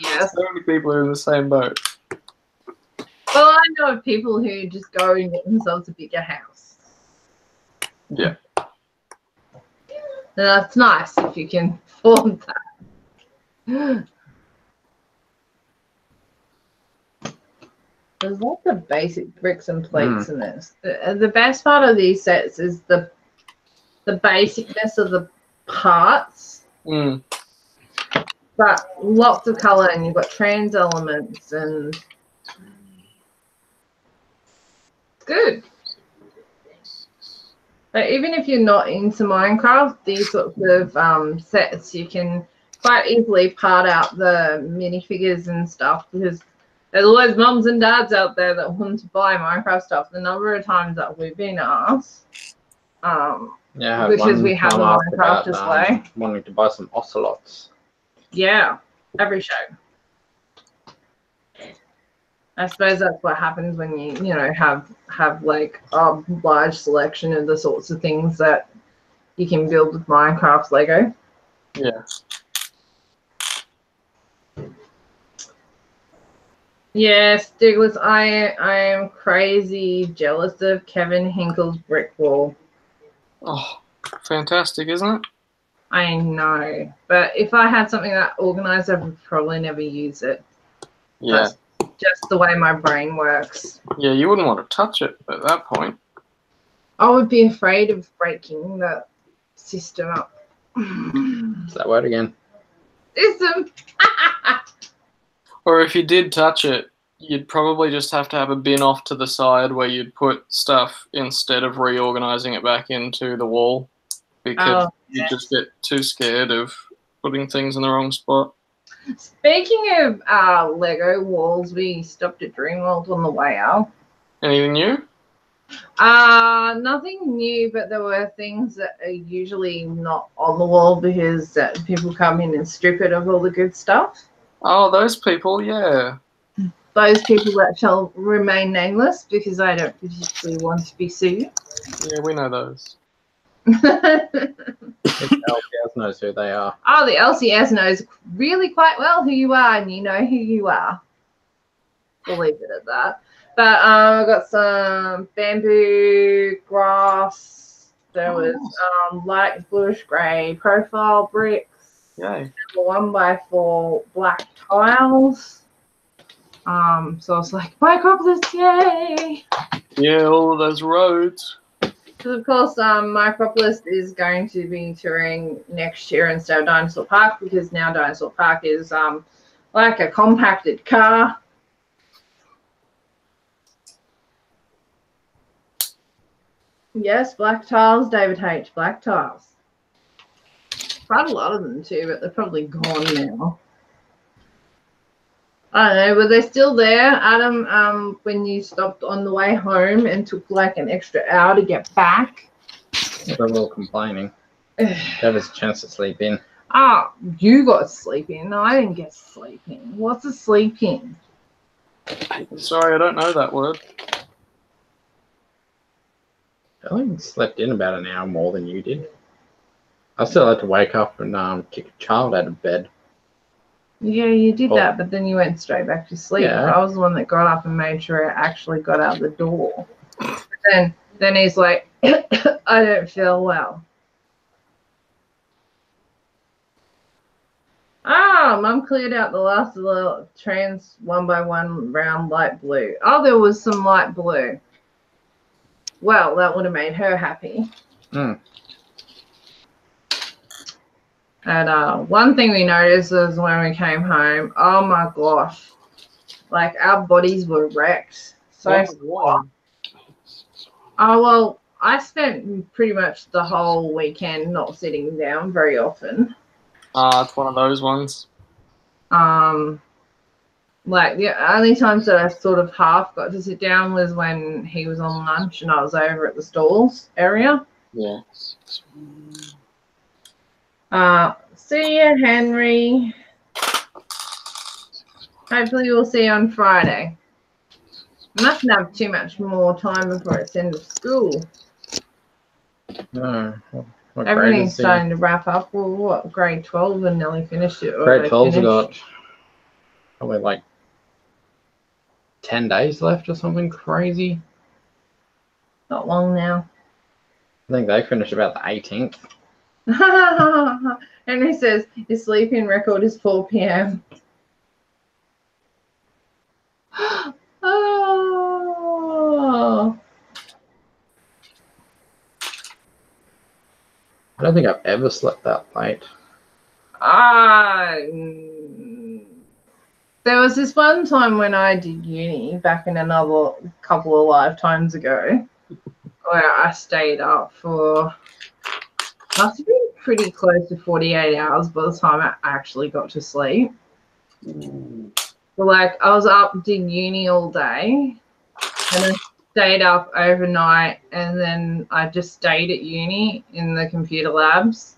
Yes. So many people are in the same boat. Well, I know of people who just go and get themselves a bigger house. Yeah. And that's nice if you can afford that. There's lots of basic bricks and plates in this. The best part of these sets is the basicness of the parts. But lots of colour, and you've got trans elements, and it's good. But even if you're not into Minecraft, these sorts of sets, you can quite easily part out the minifigures and stuff, because there's always mums and dads out there that want to buy Minecraft stuff. The number of times that we've been asked, because we have a Minecraft display. Wanting to buy some ocelots. Yeah, every show. I suppose that's what happens when you have like a large selection of the sorts of things that you can build with Minecraft Lego. Yeah. Yes, Douglas, I am crazy jealous of Kevin Hinkle's brick wall. Oh, fantastic, isn't it? I know, but if I had something that organized, I would probably never use it. Yeah. That's just the way my brain works. Yeah, you wouldn't want to touch it at that point. I would be afraid of breaking the system up. What's that word again? System. Or if you did touch it, you'd probably just have to have a bin off to the side where you'd put stuff instead of reorganizing it back into the wall, because you just get too scared of putting things in the wrong spot. Speaking of Lego walls, we stopped at Dreamworld on the way out. Anything new? Nothing new, but there were things that are usually not on the wall because people come in and strip it of all the good stuff. Oh, those people, yeah. Those people that shall remain nameless because I don't particularly want to be sued. Yeah, we know those. LCS knows who they are. Oh, the LCS knows really quite well who you are, and you know who you are. We'll leave it at that. But I've got some bamboo, grass. There was light bluish grey profile bricks. Yay. 1x4 black tiles. So I was like, Micropolis, yay! Yeah, all of those roads. So of course, Micropolis is going to be touring next year instead of Dinosaur Park, because now Dinosaur Park is like a compacted car. Yes, black tiles, David H. Black tiles. Quite a lot of them too, but they're probably gone now. I don't know, were they still there, Adam, when you stopped on the way home and took like an extra hour to get back? They're all complaining. That was a chance to sleep in. Ah, you got sleep in. No, I didn't get sleep in. What's a sleep in? Sorry, I don't know that word. I only slept in about an hour more than you did. I still had to wake up and kick a child out of bed. Yeah, you did that, but then you went straight back to sleep. Yeah. I was the one that got up and made sure it actually got out the door. Then he's like, I don't feel well. Mum cleared out the last of the trans 1x1 round light blue. Oh, there was some light blue. Well, that would have made her happy. And one thing we noticed is when we came home, oh my gosh, like our bodies were wrecked. So, oh well, I spent pretty much the whole weekend not sitting down very often. It's one of those ones. Like the only times that I sort of half got to sit down was when he was on lunch and I was over at the stalls area. Yeah. See you, Henry. Hopefully we'll see you on Friday. Mustn't have too much more time before it's end of school. No. Everything's starting to wrap up. Well, what, grade 12 and nearly finished it? Grade 12's got probably like 10 days left or something crazy. Not long now. I think they finished about the 18th. Henry says his sleep-in record is 4 p.m. Oh. I don't think I've ever slept that late. There was this one time when I did uni back in another couple of lifetimes ago where I stayed up for, must have been pretty close to 48 hours by the time I actually got to sleep. But like I was up, did uni all day, and then stayed up overnight, and then I just stayed at uni in the computer labs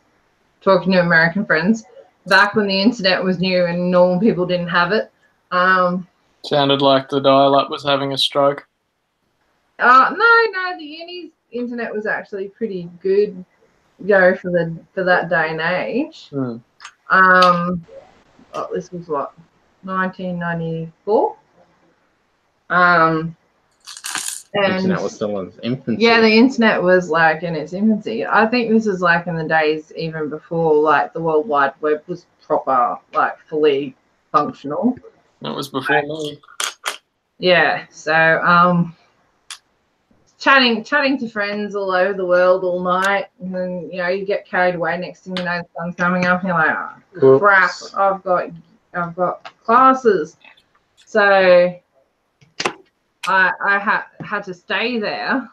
talking to American friends back when the internet was new and normal people didn't have it. Sounded like the dial-up was having a stroke. No, the uni's internet was actually pretty good, for that day and age. This was what, 1994. And the internet was still in its infancy. Yeah, the internet was like in its infancy. I think this is like in the days even before like the World Wide Web was proper, like fully functional. That was before me. Yeah, so chatting to friends all over the world all night, and then you get carried away. Next thing you know, the sun's coming up, and you're like, oh, crap, I've got classes. So I had to stay there,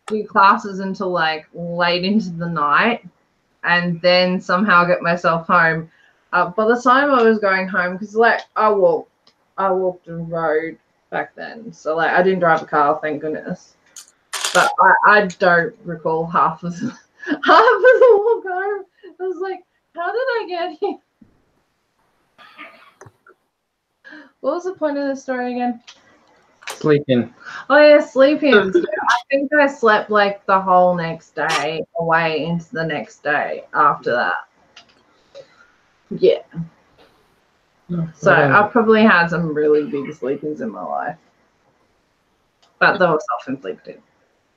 do classes until like late into the night, and then somehow get myself home. By the time I was going home, because like I walked the road back then, so like I didn't drive a car, thank goodness. But I don't recall half of the walk home. I was like, how did I get here? What was the point of the story again? Sleeping. Oh yeah, sleeping. So I think I slept like the whole next day away into the next day after that. Yeah. So I probably had some really big sleep-ins in my life. But they were self-inflicted.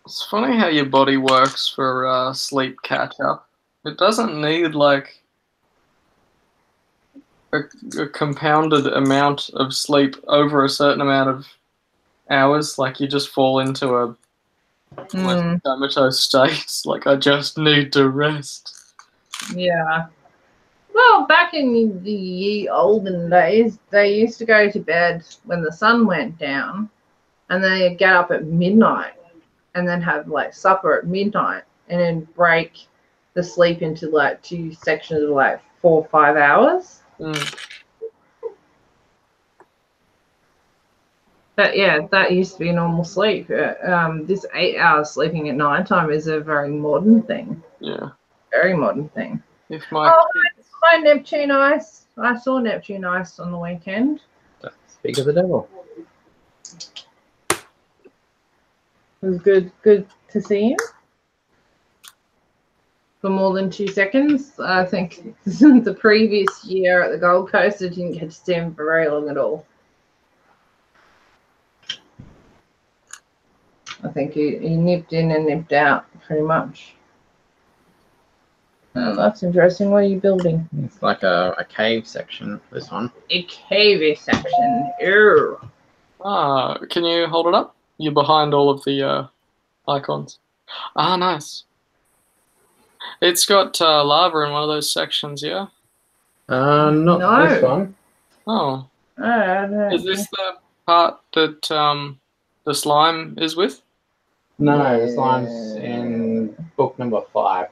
It's funny how your body works for sleep catch-up. It doesn't need like a compounded amount of sleep over a certain amount of hours. Like you just fall into a comatose state. Like I just need to rest. Yeah. Well, back in the olden days, they used to go to bed when the sun went down, and then they'd get up at midnight, and then have like supper at midnight, and then break the sleep into like 2 sections of like 4 or 5 hours. But yeah, that used to be normal sleep. This 8 hours sleeping at night time is a very modern thing. Yeah. Very modern thing. Hi, Neptune Ice. I saw Neptune Ice on the weekend. Speak of the devil. It was good to see him. For more than 2 seconds. I think the previous year at the Gold Coast, I didn't get to see him for very long at all. I think he nipped in and nipped out pretty much. Oh, that's interesting. What are you building? It's like a cave section, this one. A cave section. Ew. Can you hold it up? You're behind all of the icons. Nice. It's got lava in one of those sections, yeah? Not this one. Oh. No. Is this the part that the slime is with? No, the slime's in book number 5.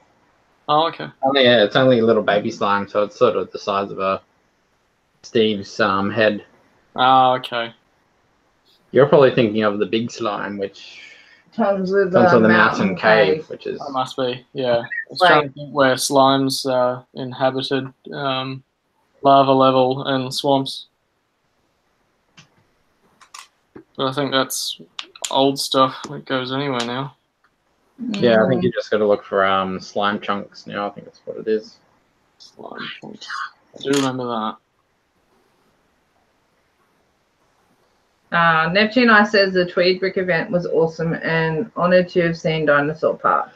Oh, okay. It's only a little baby slime, so it's sort of the size of Steve's head. Oh, okay. You're probably thinking of the big slime, which Comes with Comes the with a mountain cave, which is That must be, yeah. I was Like- trying to think where slimes inhabited lava level and swamps. But I think that's old stuff that goes anywhere now. yeah. I think you just got to look for slime chunks now. I think that's what it is. Slime chunks. I do remember that. Neptune I says the Tweed Brick event was awesome and honoured to have seen Dinosaur Park.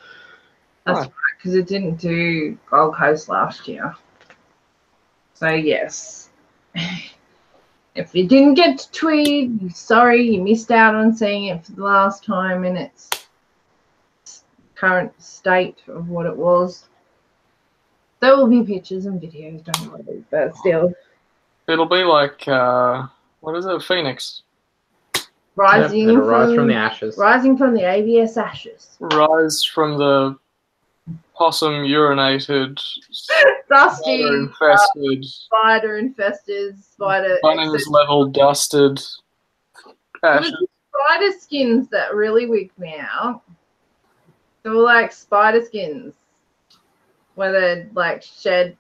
That's right, because it didn't do Gold Coast last year. So yes. If you didn't get to Tweed, sorry, you missed out on seeing it for the last time in its current state of what it was. There will be pictures and videos, don't worry, but still. It'll be like, what is it, Phoenix? Rising, It'll rise from the ashes. Rising from the ABS ashes. Rise from the possum urinated, Dusty, spider infested, spider Bunnings level dusted It was ashes. the spider skins that really wigged me out. They were like spider skins where they'd like shed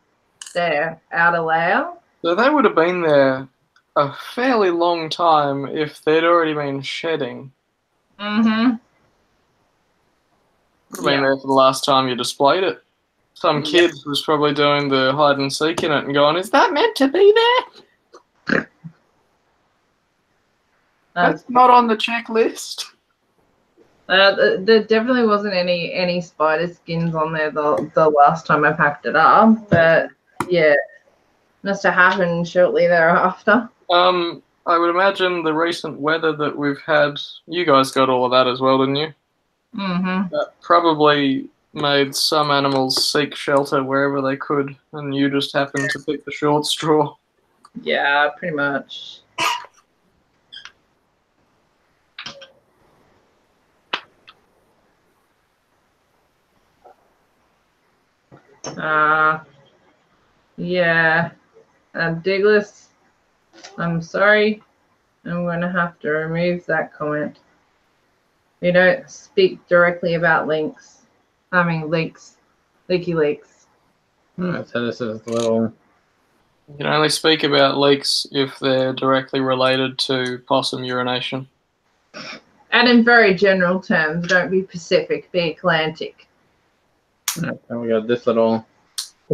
their outer layer. So they would have been there a fairly long time if they'd already been shedding. Mm-hmm. Would have been there for the last time you displayed it. Some kid was probably doing the hide and seek in it and going, "Is that meant to be there? That's not on the checklist." There definitely wasn't any spider skins on there the last time I packed it up, but yeah, must have happened shortly thereafter. I would imagine the recent weather that we've had, you guys got all of that as well, didn't you? Mm-hmm. That probably made some animals seek shelter wherever they could, and you just happened to pick the short straw. Yeah, pretty much. Yeah. Douglas, I'm sorry. I'm going to have to remove that comment. We don't speak directly about links. I mean, leaks. Leaky leaks. Alright, so this is the little... You can only speak about leaks if they're directly related to possum urination. And in very general terms, don't be Pacific, be Atlantic. Alright, so we got this little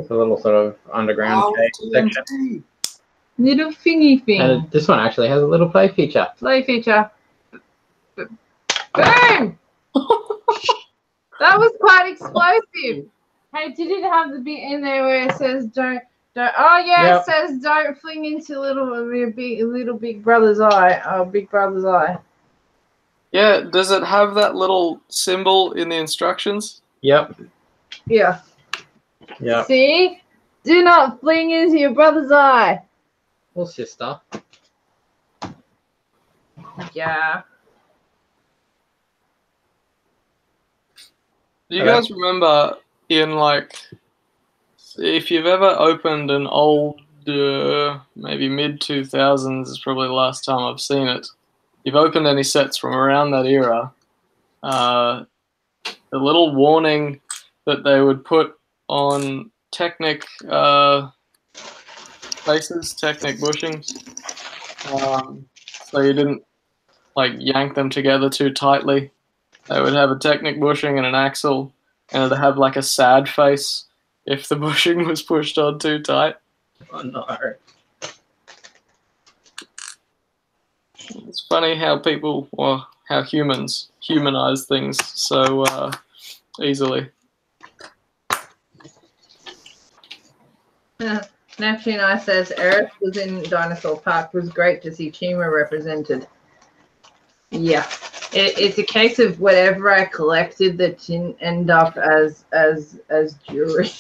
sort of underground cave section. Little thingy thing. And this one actually has a little play feature. Play feature. Boom! That was quite explosive. Hey, did it have the bit in there where it says don't? Oh yeah, It says don't fling into little big brother's eye. Oh, big brother's eye. Yeah, does it have that little symbol in the instructions? Yep. Yeah. Yeah. See? Do not fling into your brother's eye. Or sister. Yeah. Do you guys remember in, like, if you've ever opened an old, maybe mid-2000s is probably the last time I've seen it. You've opened any sets from around that era, the little warning that they would put on Technic places, Technic bushings, so you didn't, like, yank them together too tightly. They would have a Technic bushing and an axle, and it'd have like a sad face if the bushing was pushed on too tight. Oh no. It's funny how people, or how humans, humanize things so easily. Neptune I says Eric was in Dinosaur Park. It was great to see Chima represented. Yeah. It's a case of whatever I collected that didn't end up as jewelry.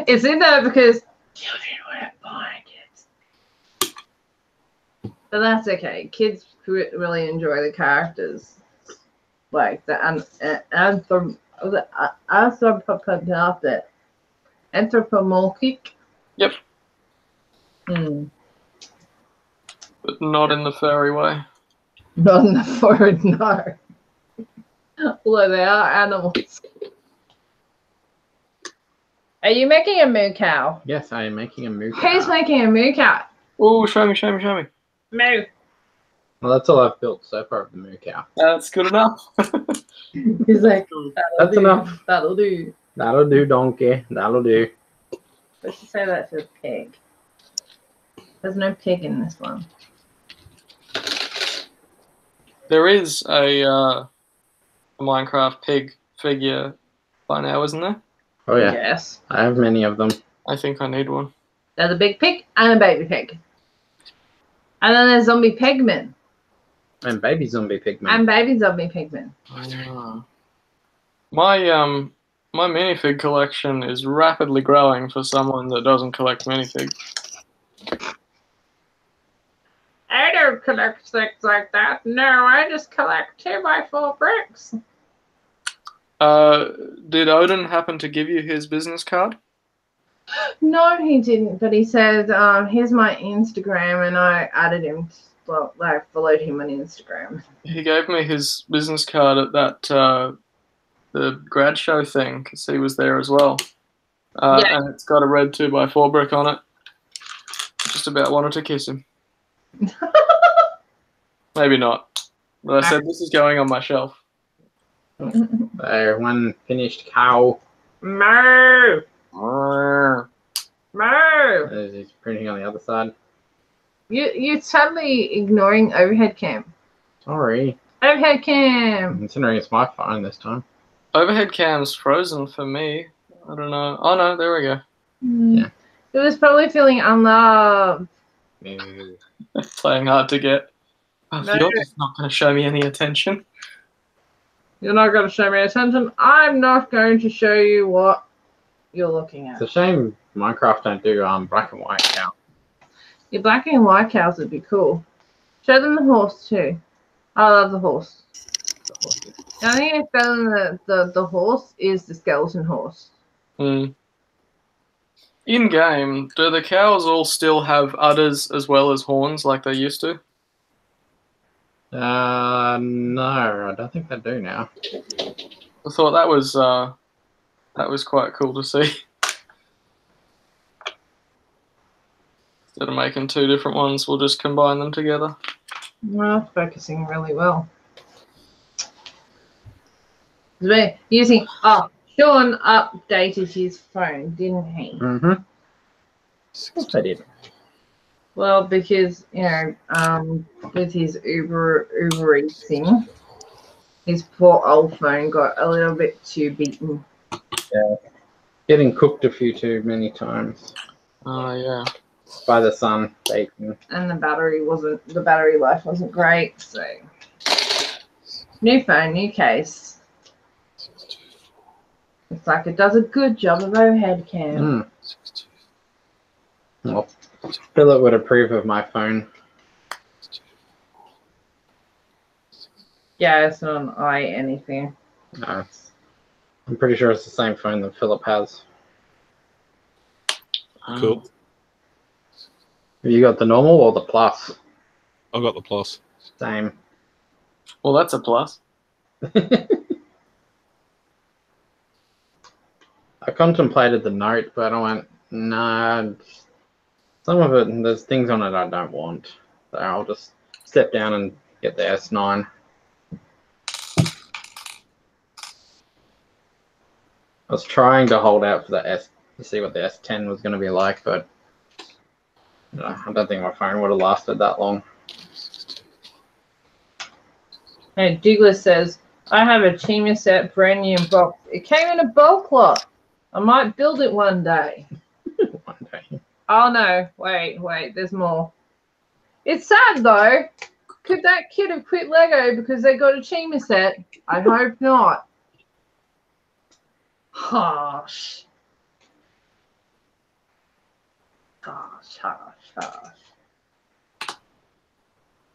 It's in there because children weren't buying it. But that's okay. Kids really enjoy the characters. Like the anthropomorphic. Yep. Hmm. But not in the furry way. Not in the forehead, no. Although they are animals. Are you making a moo cow? Yes, I am making a moo cow. Who's making a moo cow? Oh, show me, show me, show me. Moo. Well, that's all I've built so far of the moo cow. That's good enough. He's like, That's enough. That'll do. That'll do, donkey. That'll do. Let's just say that's a pig. There's no pig in this one. There is a Minecraft pig figure by now, isn't there? Oh, yeah. Yes. I have many of them. I think I need one. There's a big pig and a baby pig. And then there's zombie pigmen. And baby zombie pigmen. And baby zombie pigmen. My minifig collection is rapidly growing for someone that doesn't collect minifigs. I don't collect things like that. No, I just collect 2x4 bricks. Did Odin happen to give you his business card? No, he didn't. But he said, here's my Instagram, and I added him. Well, I followed him on Instagram. He gave me his business card at that the grad show thing because he was there as well. Yeah. And it's got a red 2x4 brick on it. Just about wanted to kiss him. Maybe not. But I said this is going on my shelf. One finished cow. Moo! Brrr. Moo! He's printing on the other side. You're totally ignoring overhead cam. Sorry. Overhead cam! Considering it's my phone this time. Overhead cam's frozen for me. I don't know. Oh no, there we go. Yeah. It was probably feeling unloved. Playing hard to get. Oh, No. You're just not going to show me any attention. You're not going to show me attention. I'm not going to show you what you're looking at. It's a shame Minecraft don't do black and white cow. Your black and white cows would be cool. Show them the horse too. I love the horse. The only thing that's better than the horse is the skeleton horse. In game, do the cows all still have udders as well as horns like they used to? No, I don't think they do now. I thought that was quite cool to see. Instead of making two different ones, we'll just combine them together. Well, focusing really well. Using Sean updated his phone, didn't he? Mm-hmm. Of course I did. Well, because with his Uber Eats thing, his poor old phone got a little bit too beaten. Yeah. Getting cooked a few too many times. Oh yeah. By the sun, baking. And the battery life wasn't great, so new phone, new case. Looks like it does a good job of overhead cam. Well, Philip would approve of my phone. Yeah, it's not an I anything. No, I'm pretty sure it's the same phone that Philip has. Cool. Have you got the normal or the plus? I got the plus. Same. Well, that's a plus. I contemplated the Note, but I went, nah. Some of it, there's things on it I don't want. So I'll just step down and get the S9. I was trying to hold out for the S to see what the S10 was going to be like, but I don't think my phone would have lasted that long. Hey, Douglas says, I have a Chima set brand new box. It came in a bulk lot. I might build it one day. One day. Oh no, wait, there's more. It's sad though. Could that kid have quit Lego because they got a Chima set? I hope not. Harsh.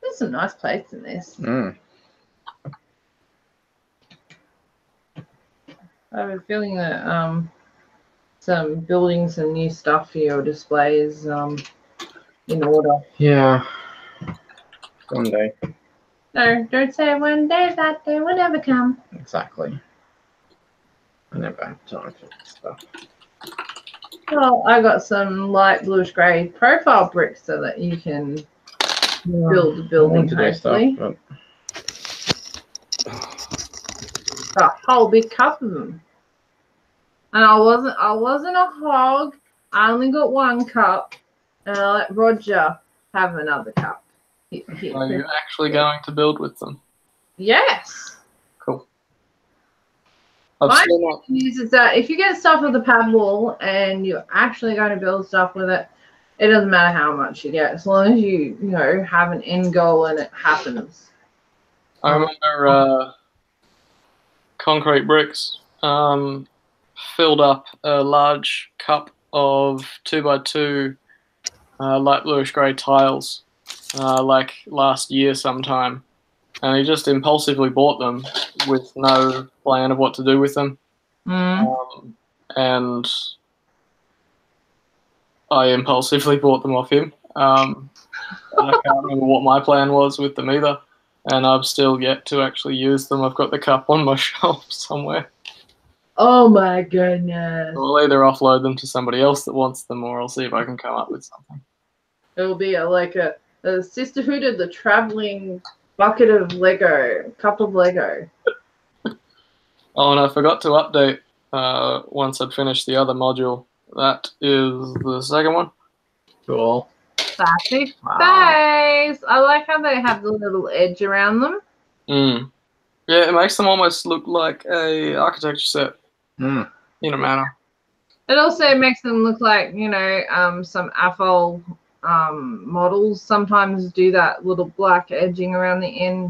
There's some nice plates in this. I have a feeling that some building some new stuff for your displays in order. Yeah. One day. No, don't say one day that day will never come. Exactly. I never have time for this stuff. Well, I got some light bluish grey profile bricks so that you can build the building, hopefully. A whole big cup of them. And I wasn't a hog. I only got one cup, and I let Roger have another cup. Are you actually going to build with them? Yes. Cool. My news is that if you get stuff with a pad wall and you're actually going to build stuff with it, it doesn't matter how much you get, as long as you have an end goal and it happens. I remember concrete bricks filled up a large cup of 2x2 light bluish grey tiles like last year sometime, and he just impulsively bought them with no plan of what to do with them. And I impulsively bought them off him. I can't remember what my plan was with them either, and I've still yet to actually use them. I've got the cup on my shelf somewhere. Oh my goodness. I'll either offload them to somebody else that wants them, or I'll see if I can come up with something. It'll be like a sisterhood of the traveling bucket of Lego, cup of Lego. Oh, and I forgot to update once I'd finished the other module. That is the second one. Cool. Classic space. I like how they have the little edge around them. Yeah, it makes them almost look like a architecture set in a manner. It also makes them look like, some AFOL models sometimes do that little black edging around the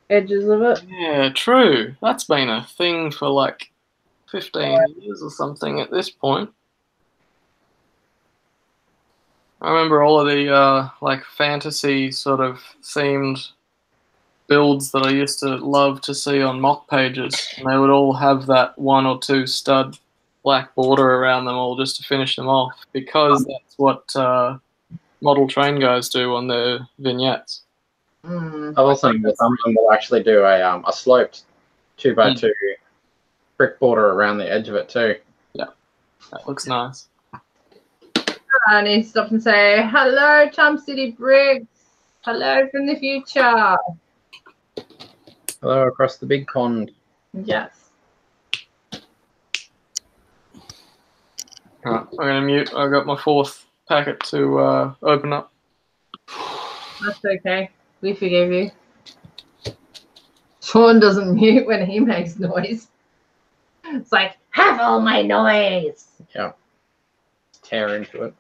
edges of it. Yeah, true. That's been a thing for like 15 years or something at this point. I remember all of the like fantasy sort of themed builds that I used to love to see on mock pages, and they would all have that 1 or 2 stud black border around them all just to finish them off, because that's what model train guys do on their vignettes. I've also seen that some of them will actually do a sloped 2x2 brick border around the edge of it too. Yeah, that looks nice. I need to stop and say, hello, Chum City Bricks. Hello from the future. Hello across the big pond. Yes. Alright, I'm going to mute. I've got my 4th packet to open up. That's okay. We forgive you. Sean doesn't mute when he makes noise. It's like, have all my noise. Yeah. Tear into it.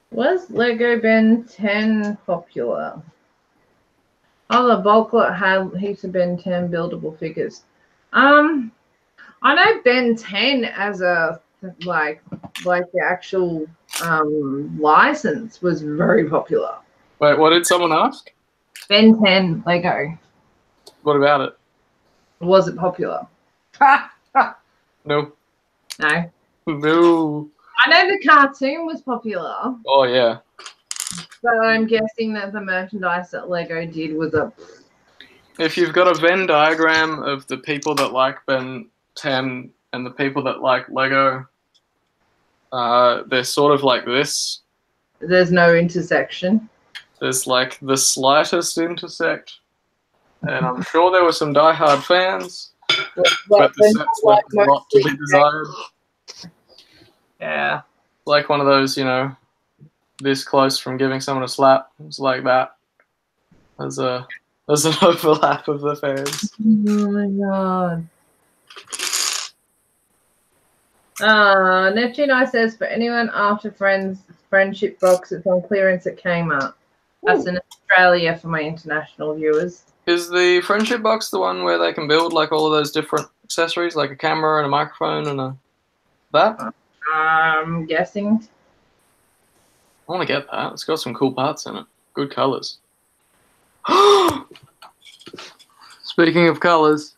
Was Lego Ben 10 popular? Oh, the Bulklet had heaps of Ben 10 buildable figures. I know Ben 10 as a like the actual license was very popular. Wait, what did someone ask? Ben 10 Lego. What about it? Was it popular? No. No. No. I know the cartoon was popular. Oh, yeah. But I'm guessing that the merchandise that Lego did was a... If you've got a Venn diagram of the people that like Ben 10 and the people that like Lego, they're sort of like this. There's no intersection. There's like the slightest intersect. And I'm sure there were some diehard fans, but the sets left a lot to be desired. Yeah. Like one of those, this close from giving someone a slap. It's like that. There's an overlap of the fans. Oh my god. Neptune I says, for anyone after Friendship Box, it's on clearance at Kmart. That's in Australia for my international viewers. Is the Friendship Box the one where they can build like all of those different accessories, like a camera and a microphone and that? I'm guessing. I want to get that. It's got some cool parts in it. Good colors. Speaking of colors,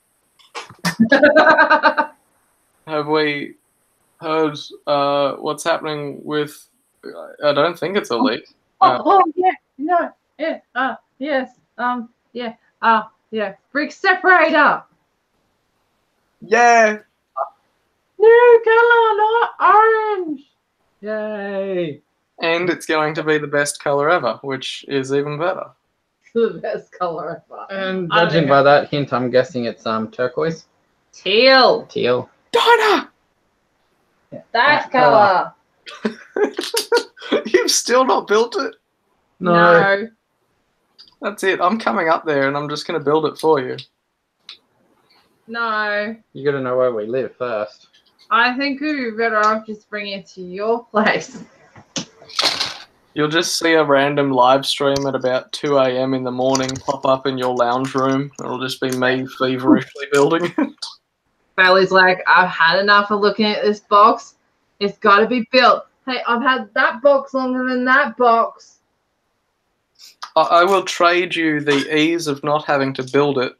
have we heard what's happening with... I don't think it's a leak. yeah, no, yeah, yes, yeah, yeah. Brick separator. Yeah. New color, not orange. Yay! And it's going to be the best color ever, which is even better. The best color ever. And judging by that hint, I'm guessing it's turquoise. Teal. Teal. Dinah! That color. You've still not built it? No. That's it. I'm coming up there and I'm just going to build it for you. No. You got to know where we live first. I think we'd be better off just bringing it to your place. You'll just see a random live stream at about 2 a.m. in the morning pop up in your lounge room. It'll just be me feverishly building it. Bailey's like, I've had enough of looking at this box. It's got to be built. Hey, I've had that box longer than that box. I will trade you the ease of not having to build it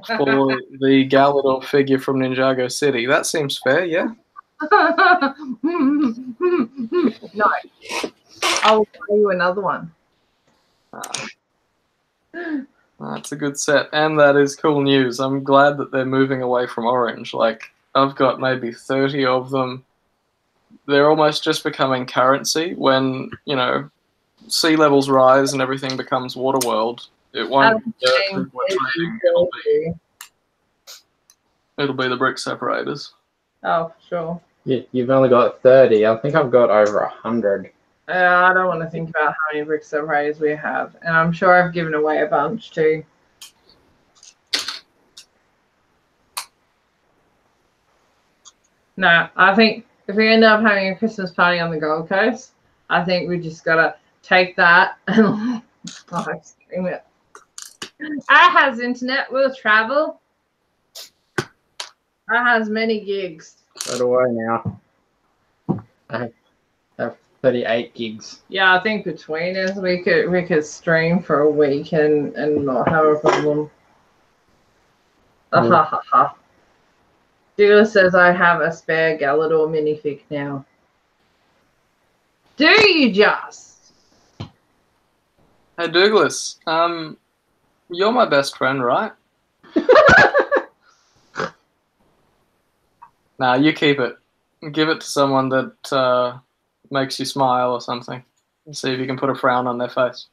for the Galador figure from Ninjago City. That seems fair, yeah? No. I will buy you another one. That's a good set, and that is cool news. I'm glad that they're moving away from orange. Like, I've got maybe 30 of them. They're almost just becoming currency when, you know, sea levels rise and everything becomes water world. It won't be dirt people are trading. It'll be the brick separators. Oh, sure. You've only got 30. I think I've got over 100. I don't want to think about how many brick separators we have. And I'm sure I've given away a bunch too. No, I think if we end up having a Christmas party on the Gold Coast, I think we just got to take that and live stream it. I has internet, will travel. I has many gigs. So do I now. I have 38 gigs. Yeah, I think between us we could stream for a week and not have a problem. Ha ha ha. Douglas says I have a spare Galador minifig now. Do you just? Hey Douglas, you're my best friend, right? Nah, you keep it. Give it to someone that makes you smile or something. And see if you can put a frown on their face.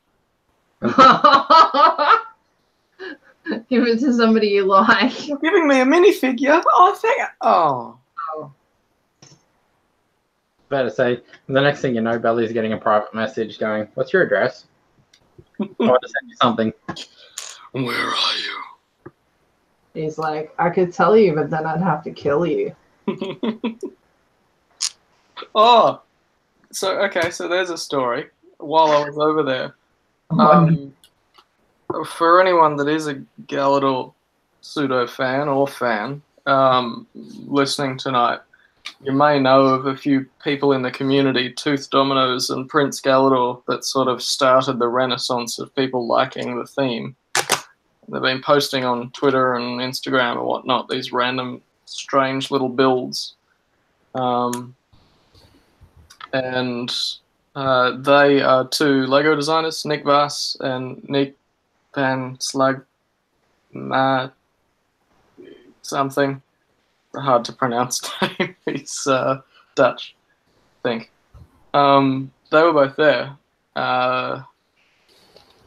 Give it to somebody you like. You're giving me a minifigure? Oh, thank you. Oh. Better say, the next thing you know, Belly's getting a private message going, "What's your address? I want to send you something." Where are you? He's like, I could tell you, but then I'd have to kill you. Oh. So, okay, so there's a story. While I was over there, for anyone that is a Galador pseudo fan or fan listening tonight, you may know of a few people in the community, Tooth Dominoes and Prince Galador, that sort of started the renaissance of people liking the theme. They've been posting on Twitter and Instagram and whatnot these random, strange little builds. And they are two Lego designers, Nick Vass and Nick Van Slag something. Hard to pronounce name. He's Dutch, I think. They were both there,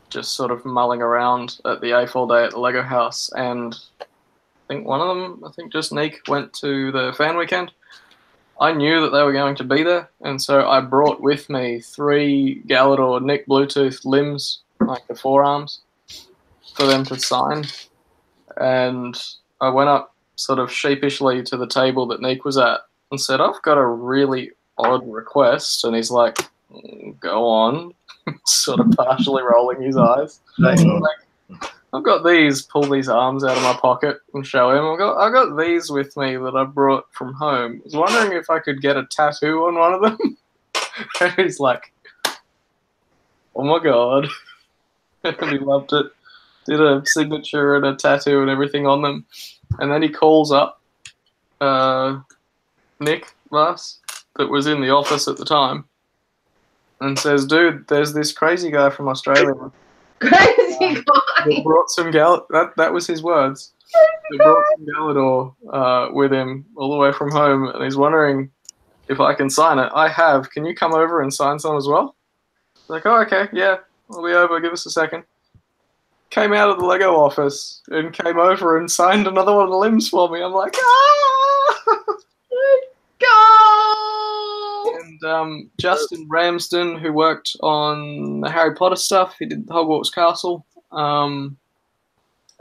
just sort of mulling around at the A4 day at the Lego house, and I think one of them, just Nick, went to the fan weekend. I knew that they were going to be there, and so I brought with me 3 Galador Nick Bluetooth limbs, like the forearms, for them to sign. And I went up sort of sheepishly to the table that Nick was at and said, "I've got a really odd request." And he's like, "Go on," sort of partially rolling his eyes. Like, "I've got these," pull these arms out of my pocket and show him. I've got these with me that I brought from home. I was wondering if I could get a tattoo on one of them. And he's like, "Oh my God." And he loved it. Did a signature and a tattoo and everything on them. And then he calls up Nick Vass, that was in the office at the time. and says, "Dude, there's this crazy guy from Australia. Crazy guy. He brought some that was his words. He brought some Galador with him all the way from home, and he's wondering if I can sign it. I have. Can you come over and sign some as well?" Like, oh, okay, yeah, I'll be over. Give us a second. Came out of the Lego office and came over and signed another one of the limbs for me. I'm like, ah! Go! And Justin Ramsden, who worked on the Harry Potter stuff, he did Hogwarts Castle.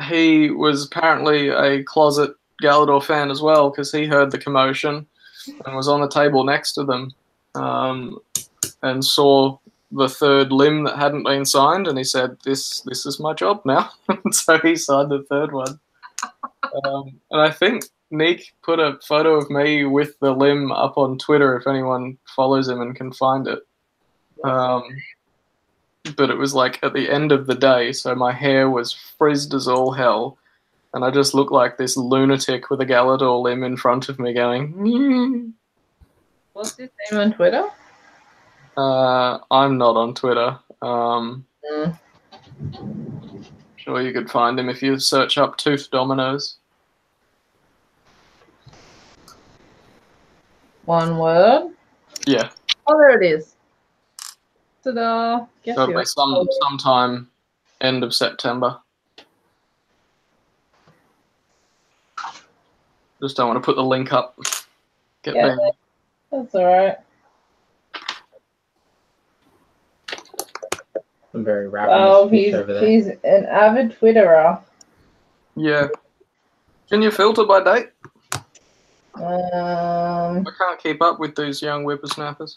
He was apparently a closet Galador fan as well, because he heard the commotion and was on the table next to them and saw the third limb that hadn't been signed, and he said, this is my job now. So he signed the third one. And I think Nick put a photo of me with the limb up on Twitter if anyone follows him and can find it. But it was like at the end of the day, so my hair was frizzed as all hell, and I just looked like this lunatic with a Galador limb in front of me going, What's his name on Twitter? I'm not on Twitter. Sure you could find him if you search up Tooth Dominoes. One word? Yeah. Oh, there it is. Ta-da. So it'll be sometime end of September. Just don't want to put the link up. Get banned. That's alright. I'm very rapid. Oh, he's an avid Twitterer. Yeah. Can you filter by date? I I can't keep up with these young whippersnappers.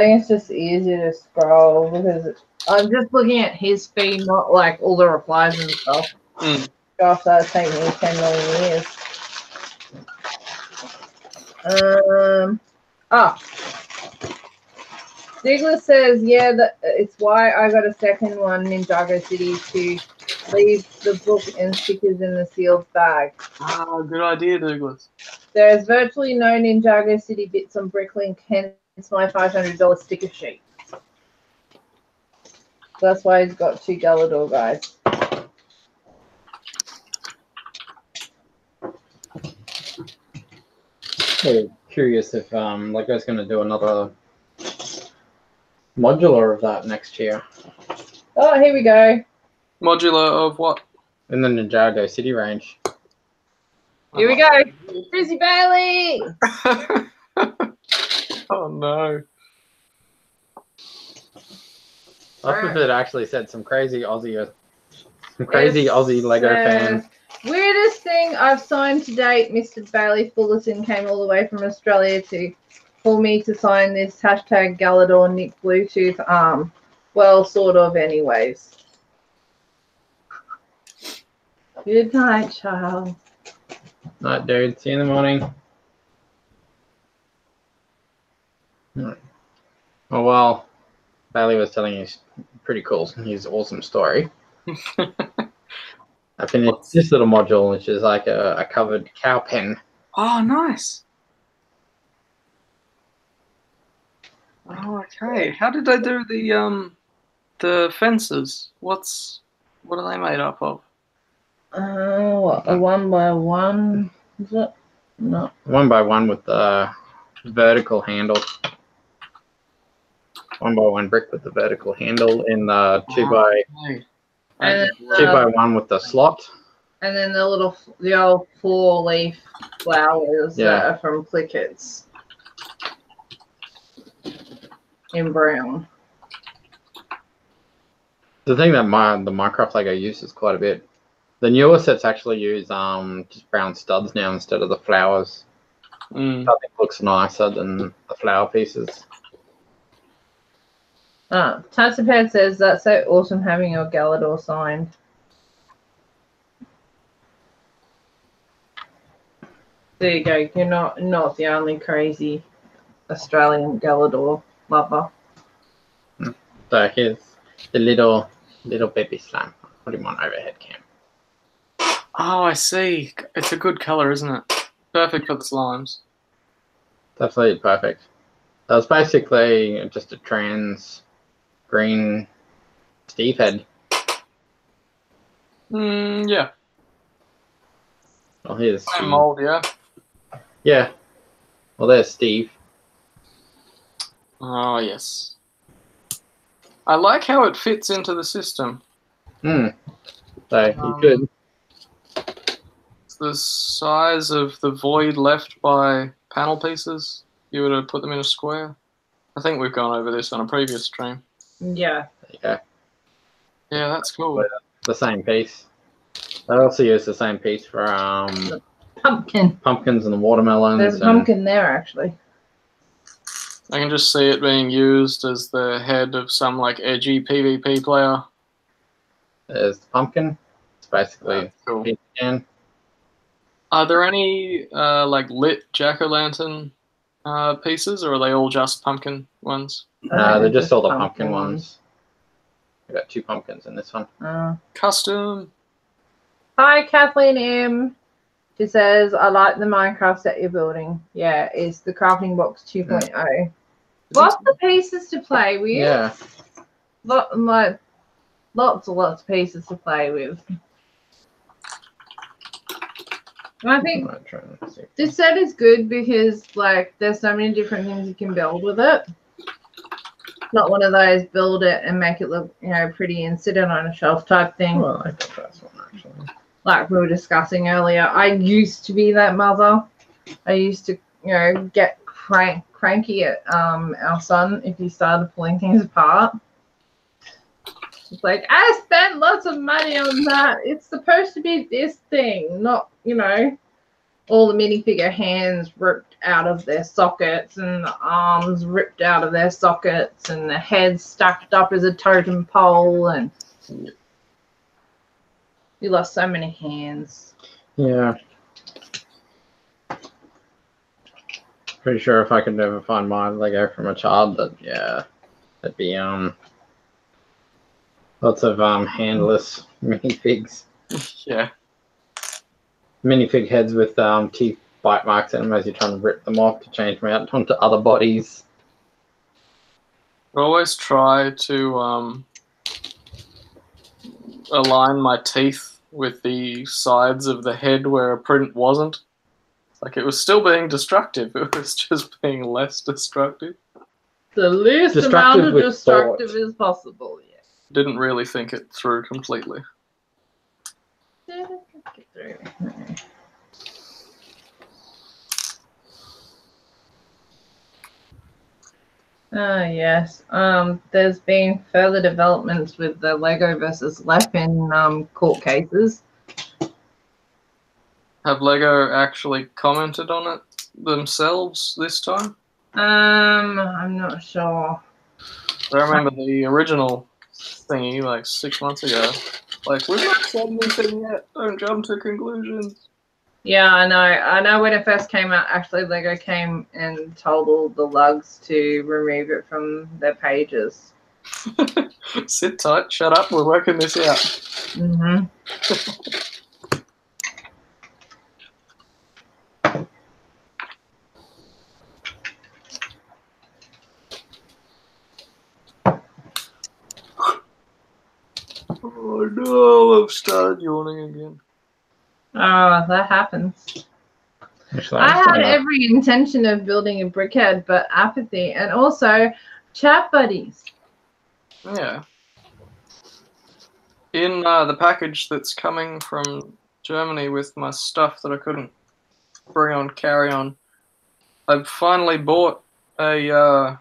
think it's just easier to scroll because I'm just looking at his feed, not like all the replies and stuff. Gosh, that'd take me 10 million years. Douglas says, yeah, it's why I got a second one, Ninjago City, to leave the book and stickers in the sealed bag. Ah, good idea, Douglas. There is virtually no Ninjago City bits on Bricklink, hence my $500 sticker sheet. That's why he's got 2 Galador guys. I'm curious if Lego's going to do another modular of that next year. Oh, here we go. Modular of what? In the Ninjago City range. Here we go. Frizzy Bailey. Oh no. I thought it actually said some crazy Aussie Lego fans. Weirdest thing I've signed to date, Mr. Bailey Fullerton came all the way from Australia for me to sign this hashtag Galador Nick Bluetooth arm. Well, sort of anyways. Good night, child. Night, dude. See you in the morning. Oh, well, Bailey was telling you pretty cool, his awesome story. I finished this little module, which is like a covered cow pen. Oh, nice. Oh, okay. How did they do the fences? What are they made up of? What, a 1x1? Is it? No. 1x1 with the vertical handle. 1x1 brick with the vertical handle in the 2x1 with the slot. And then the old 4-leaf flowers that are from Plickets in brown. The thing that the Minecraft Lego uses quite a bit. The newer sets actually use just brown studs now instead of the flowers. I think it looks nicer than the flower pieces. Tatsipad says that's so awesome having your Galador signed. There you go. You're not the only crazy Australian Galador lover. So here's the little baby slime. Put him on overhead cam. Oh, I see. It's a good color, isn't it? Perfect for the slimes. It's absolutely perfect. That was basically just a trans green Steve head. Yeah. Well, here's Same mold, yeah. Yeah. Well, there's Steve. Oh, yes. I like how it fits into the system. So, you could. It's the size of the void left by panel pieces. You were to put them in a square. I think we've gone over this on a previous stream. Yeah. There you go. Yeah, that's cool. The same piece. I also use the same piece for pumpkins and the watermelons. There's a pumpkin there, actually. I can just see it being used as the head of some like edgy PvP player. There's the pumpkin. It's basically cool. Can. Are there any like lit jack-o'-lantern pieces, or are they all just pumpkin ones? They're just all the pumpkin ones. I got 2 pumpkins in this one. Custom. Hi, Kathleen M. She says, I like the Minecraft set you're building. Yeah, it's the Crafting Box 2.0. Lots of pieces to play with. Yeah. Lots of pieces to play with. And I think this set is good because, like, there's so many different things you can build with it. Not one of those build it and make it look, you know, pretty and sit it on a shelf type thing. Well, I like the first one, actually. Like we were discussing earlier, I used to be that mother. I used to, you know, get cranky at our son if he started pulling things apart. It's like, I spent lots of money on that. It's supposed to be this thing, not, you know, all the minifigure hands ripped out of their sockets and the arms ripped out of their sockets and the head stacked up as a totem pole, and you lost so many hands. Yeah. Pretty sure if I could ever find my Lego from a child, that it'd be lots of handless minifigs. Yeah. Minifig heads with teeth bite marks in them as you're trying to rip them off to change them out onto other bodies. I always try to align my teeth with the sides of the head where a print wasn't. Like, it was still being destructive, it was just being less destructive. The least amount of destructive as possible, yeah. Didn't really think it through completely. Yes. There's been further developments with the Lego versus LEP in court cases. Have Lego actually commented on it themselves this time? I'm not sure. I remember the original thingy like 6 months ago. Like, we've not said anything yet. Don't jump to conclusions. Yeah, I know. I know when it first came out, actually, Lego came and told all the lugs to remove it from their pages. Sit tight, shut up, we're working this out. Mm-hmm. Oh no, I've started yawning again. Oh, that happens. I had every intention of building a brickhead, but apathy and also chat buddies. Yeah. In the package that's coming from Germany with my stuff that I couldn't bring on carry-on, I've finally bought a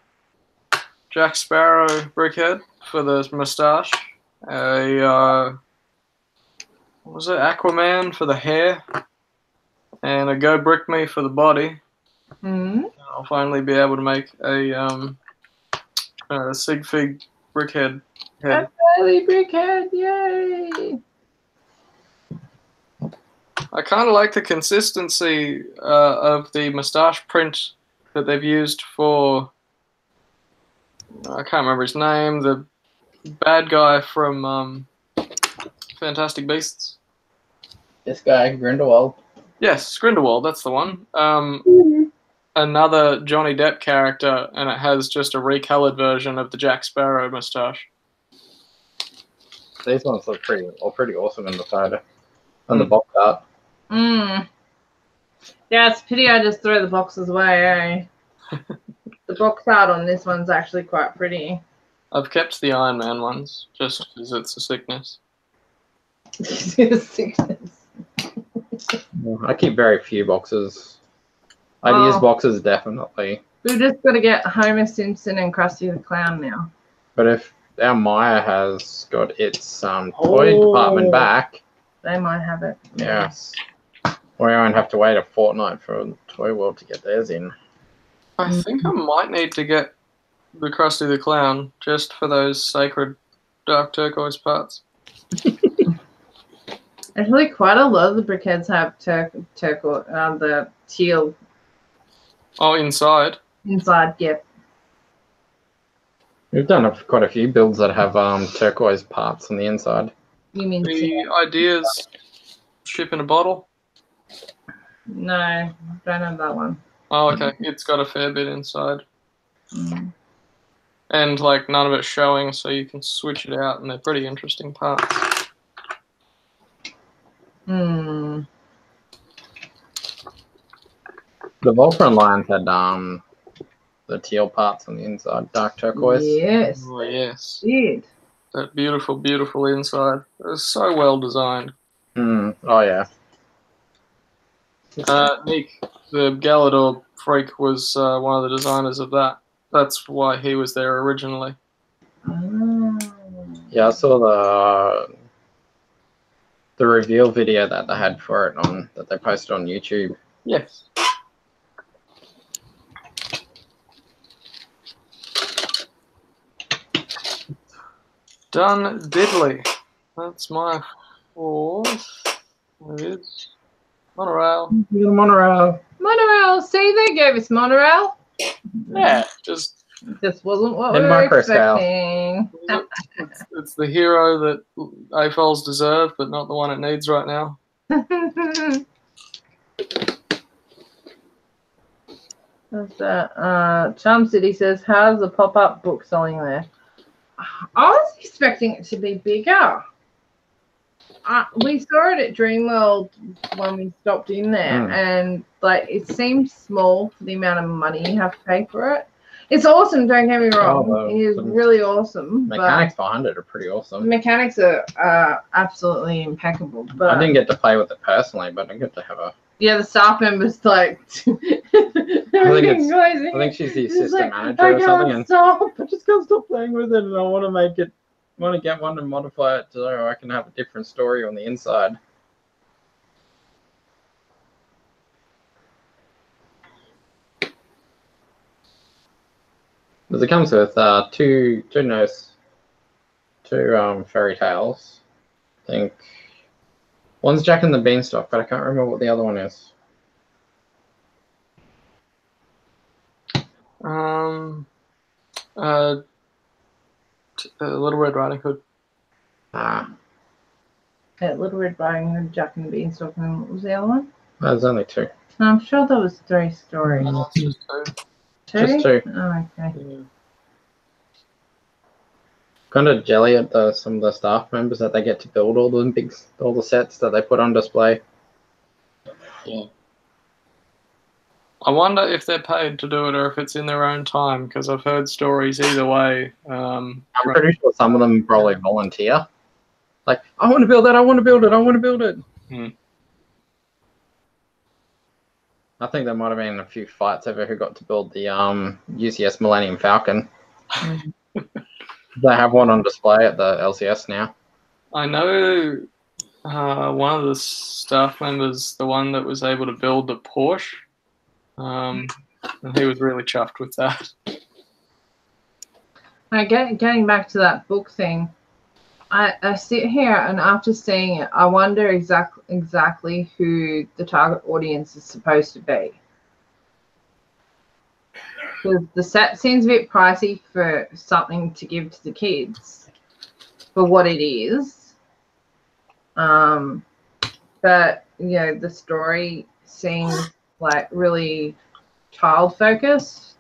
Jack Sparrow brickhead for the moustache, a what was it, Aquaman for the hair, and a Go Brick Me for the body. Mm-hmm. I'll finally be able to make a Sig Fig brickhead head. A brickhead, yay! I kind of like the consistency of the moustache print that they've used for, I can't remember his name, the bad guy from Fantastic Beasts. This guy, Grindelwald. Yes, Grindelwald, that's the one. another Johnny Depp character, and it has just a recolored version of the Jack Sparrow moustache. These ones look pretty awesome in the photo. On the box art. Yeah, it's a pity I just throw the boxes away, eh? The box art on this one's actually quite pretty. I've kept the Iron Man ones, just because it's a sickness. I keep very few boxes. Ideas boxes, definitely. We've just got to get Homer Simpson and Krusty the Clown now. But if our Maya has got its toy department back, they might have it. Yes. We won't have to wait a fortnight for Toy World to get theirs in. I think I might need to get the Krusty the Clown just for those sacred dark turquoise parts. Actually, quite a lot of the brickheads have turquoise, the teal. Oh, inside? Inside, yep. We've done quite a few builds that have turquoise parts on the inside. You mean the ideas ship in a bottle? No, don't have that one. Oh, okay. It's got a fair bit inside. And, like, none of it's showing, so you can switch it out, and they're pretty interesting parts. Hmm. The Voltron lines had the teal parts on the inside, dark turquoise. Yes. Oh, yes. Did. That beautiful, beautiful inside. It was so well designed. Oh, yeah. Nick, the Galador freak, was one of the designers of that. That's why he was there originally. Yeah, I saw the reveal video that they had for it that they posted on YouTube. Yes. Done diddly. That's my fourth. There it is. Monorail. Monorail. See, they gave us monorail. Yeah, just wasn't what In we were micro scale. expecting. it's the hero that AFOLs deserve, but not the one it needs right now. What's that? Charm City says, how's the pop-up book selling there? I was expecting it to be bigger. We saw it at Dreamworld when we stopped in there, and like it seems small for the amount of money you have to pay for it. It's awesome, don't get me wrong. It is really awesome. Mechanics behind it are pretty awesome. Mechanics are absolutely impeccable. But I didn't get to play with it personally, but I get to have a... Yeah, the staff members like... I think she's the assistant manager or something. I just can't stop playing with it, and I want to get one and modify it so I can have a different story on the inside. Because it comes with two fairy tales. I think one's Jack and the Beanstalk, but I can't remember what the other one is. Little Red Riding Hood. Yeah, Little Red Riding Hood, Jack and the Beanstalk, and what was the other one? There's only two. I'm sure there was 3 stories. No, it's just two. Just two. Oh, okay. Yeah. Kind of jelly at some of the staff members that they get to build all the sets that they put on display. Yeah. I wonder if they're paid to do it or if it's in their own time, because I've heard stories either way. I'm pretty sure some of them probably volunteer. Like, I want to build that, I want to build it, I want to build it. I think there might have been a few fights over who got to build the UCS Millennium Falcon. They have one on display at the LCS now. I know one of the staff members, the one that was able to build the Porsche, and he was really chuffed with that. Getting back to that book thing, I sit here and after seeing it, I wonder exactly who the target audience is supposed to be. Because the set seems a bit pricey for something to give to the kids for what it is. But, you know, the story seems like really child focused.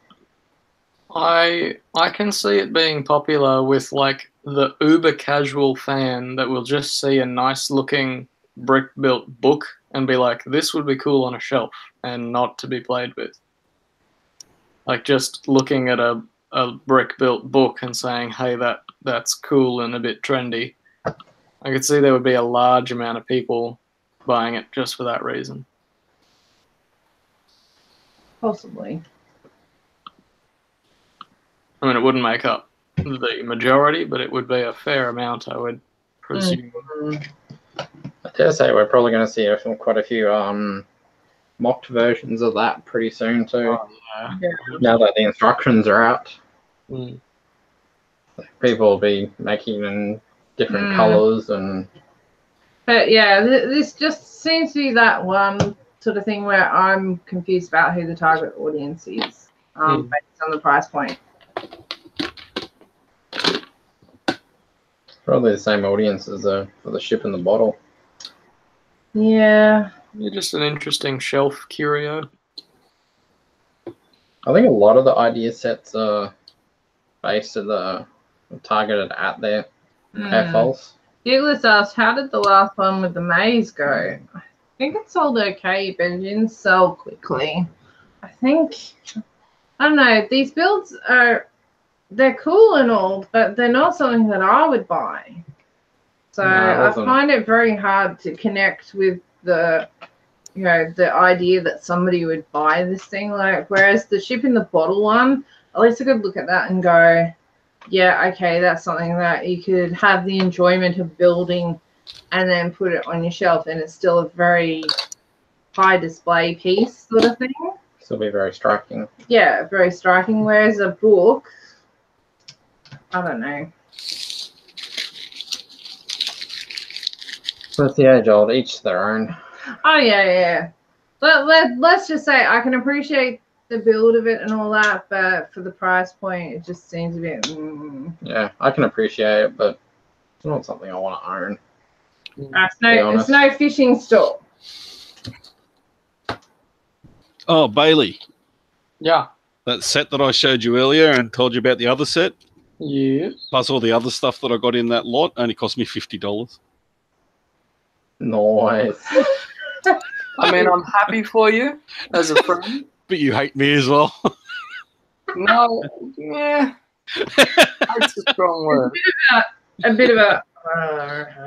I can see it being popular with like the uber casual fan that will just see a nice looking brick built book and be like, this would be cool on a shelf and not to be played with. Like just looking at a brick built book and saying, hey, that's cool and a bit trendy. I could see there would be a large amount of people buying it just for that reason. Possibly. I mean, it wouldn't make up the majority, but it would be a fair amount, I would presume. I dare say we're probably going to see quite a few mocked versions of that pretty soon too. Oh, yeah. Now that the instructions are out, Mm. people will be making in different colours and. But yeah, this just seems to be that one sort of thing where I'm confused about who the target audience is, based on the price point. Probably the same audience as for the ship in the bottle. Yeah. You're just an interesting shelf curio. I think a lot of the idea sets are based at targeted at their airfoils. Douglas asked, how did the last one with the maze go? I think it sold okay, but it didn't sell quickly. I don't know, these builds they're cool and all, but they're not something that I would buy. So I find it very hard to connect with the idea that somebody would buy this thing. Like, whereas the ship in the bottle one, at least I could look at that and go, yeah, okay, that's something that you could have the enjoyment of building and then put it on your shelf, and it's still a very high display piece sort of thing. Still be very striking. Yeah, very striking. Whereas a book, I don't know. So it's the age old, each their own. Oh yeah. Let's just say I can appreciate the build of it and all that, but for the price point, it just seems a bit. Yeah, I can appreciate it, but it's not something I want to own. It's no fishing store. Oh, Bailey. Yeah. That set that I showed you earlier and told you about the other set, Yes. plus all the other stuff that I got in that lot, only cost me $50. Nice. I mean, I'm happy for you as a friend. But you hate me as well. No, yeah. That's a strong word. A bit of a.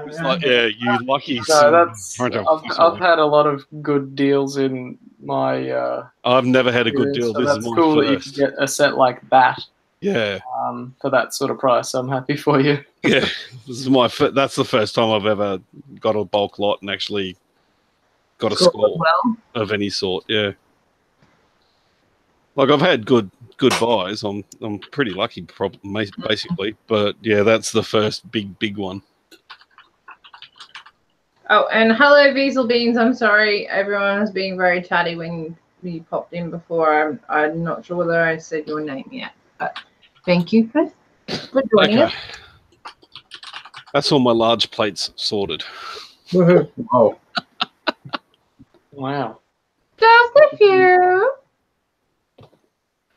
It's like, yeah, you lucky. No, I've had a lot of good deals in my. I've never had a good deal. So this that's is my cool first. that you can get a set like that. Yeah. For that sort of price, I'm happy for you. Yeah, this is that's the first time I've ever got a bulk lot and actually got a score of any sort. Yeah. Like I've had good buys. I'm pretty lucky, basically. But yeah, that's the first big one. Oh, and hello, Diesel Beans. I'm sorry, everyone was being very chatty when you popped in before. I'm not sure whether I said your name yet, but thank you for joining us. That's all my large plates sorted. Oh, Wow. Just a few.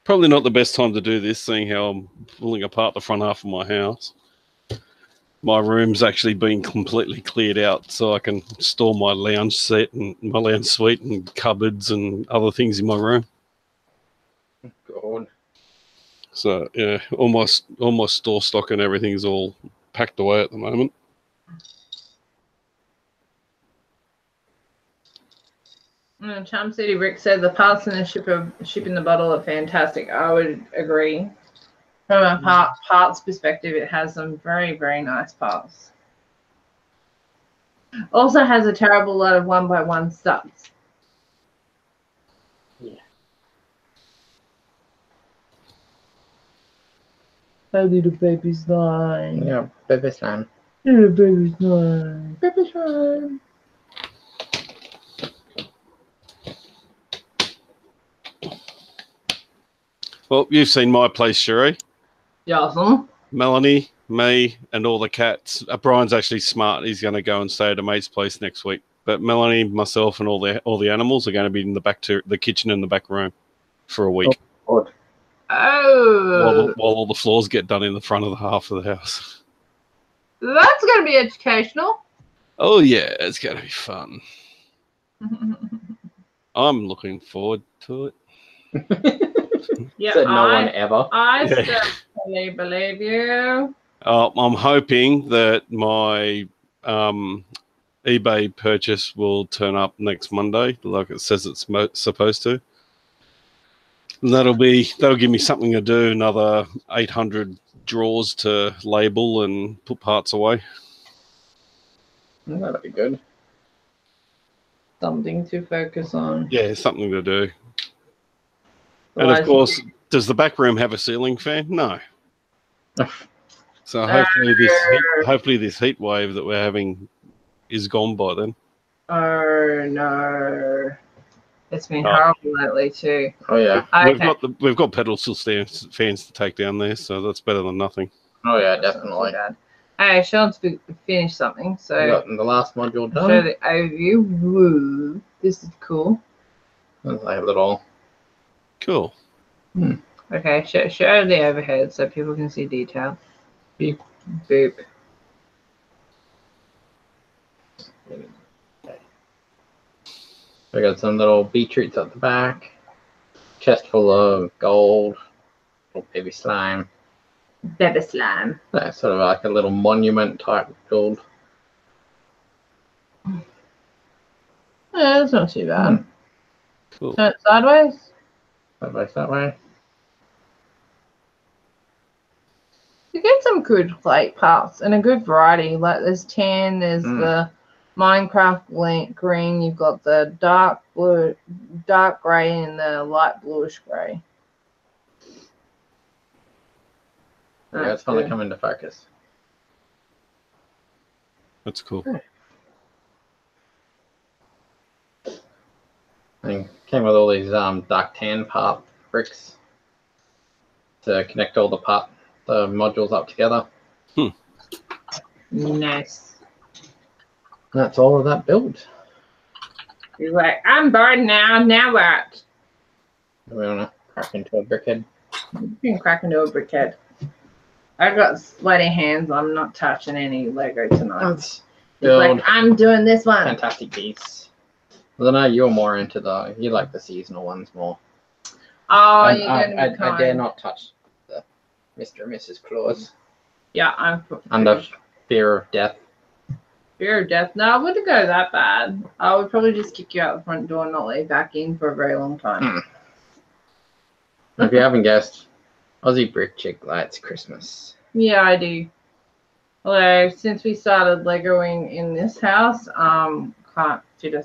Probably not the best time to do this, seeing how I'm pulling apart the front half of my house. My room's actually been completely cleared out so I can store my lounge set and my lounge suite and cupboards and other things in my room. God. So yeah, all my store stock and everything's all packed away at the moment. Charm City Rick said the parts in the ship in the bottle are fantastic. I would agree. From a parts perspective, it has some very, very nice parts. Also has a terrible lot of 1x1 stubs. Yeah. How did the baby slime? Yeah, baby slime. Yeah, baby slime. Baby slime. Well, you've seen my place, Sherry. Yeah, awesome. Melanie, me, and all the cats. Brian's actually smart. He's going to go and stay at a mate's place next week. But Melanie, myself, and all the animals are going to be in the kitchen and the back room. for a week. Good. Oh, While all the floors get done in the front of the half of the house. that's going to be educational. Oh yeah, it's going to be fun. I'm looking forward to it. Yeah, Said no one ever. I Yeah. still fully believe you. I'm hoping that my eBay purchase will turn up next Monday, like it says it's supposed to. And that'll give me something to do. Another 800 drawers to label and put parts away. That'll be good. Something to focus on. Yeah, something to do. And of course, does the back room have a ceiling fan? No. So hopefully this heat wave that we're having is gone by then. Oh no, it's been horrible lately too. Oh yeah. Okay. We've got pedestal fans to take down there, so that's better than nothing. Oh yeah, definitely. Hey, Sean's finished something, so We got the last module done. show the overview. Woo, this is cool. It's like a little. Cool. Okay, show the overhead so people can see detail. Beep. Boop. We got some little beetroots at the back. Chest full of gold. Little baby slime. Baby slime. That's sort of like a little monument type build. Yeah, that's not too bad. Cool. Turn it sideways. That way. You get some good plate parts and a good variety. Like there's tan, there's the Minecraft green. You've got the dark blue, dark grey, and the light bluish grey. Yeah, it's finally come into focus. That's cool. And came with all these dark tan part bricks to connect all the modules up together. Nice. That's all of that build. He's like, I'm bored now. Now what? We want to crack into a brickhead. You can crack into a brickhead. I've got sweaty hands. I'm not touching any Lego tonight. Let's He's like, I'm doing this one. fantastic piece. I know you're more into you like the seasonal ones more. Oh, you're going to be kind. I dare not touch the Mr. and Mrs. Claus. Yeah, I'm Under fear of death. Fear of death? No, I wouldn't go that bad. I would probably just kick you out the front door and not let you back in for a very long time. If you haven't guessed, Aussie Brick Chick likes Christmas. Yeah, I do. Although, since we started Legoing in this house, can't fit a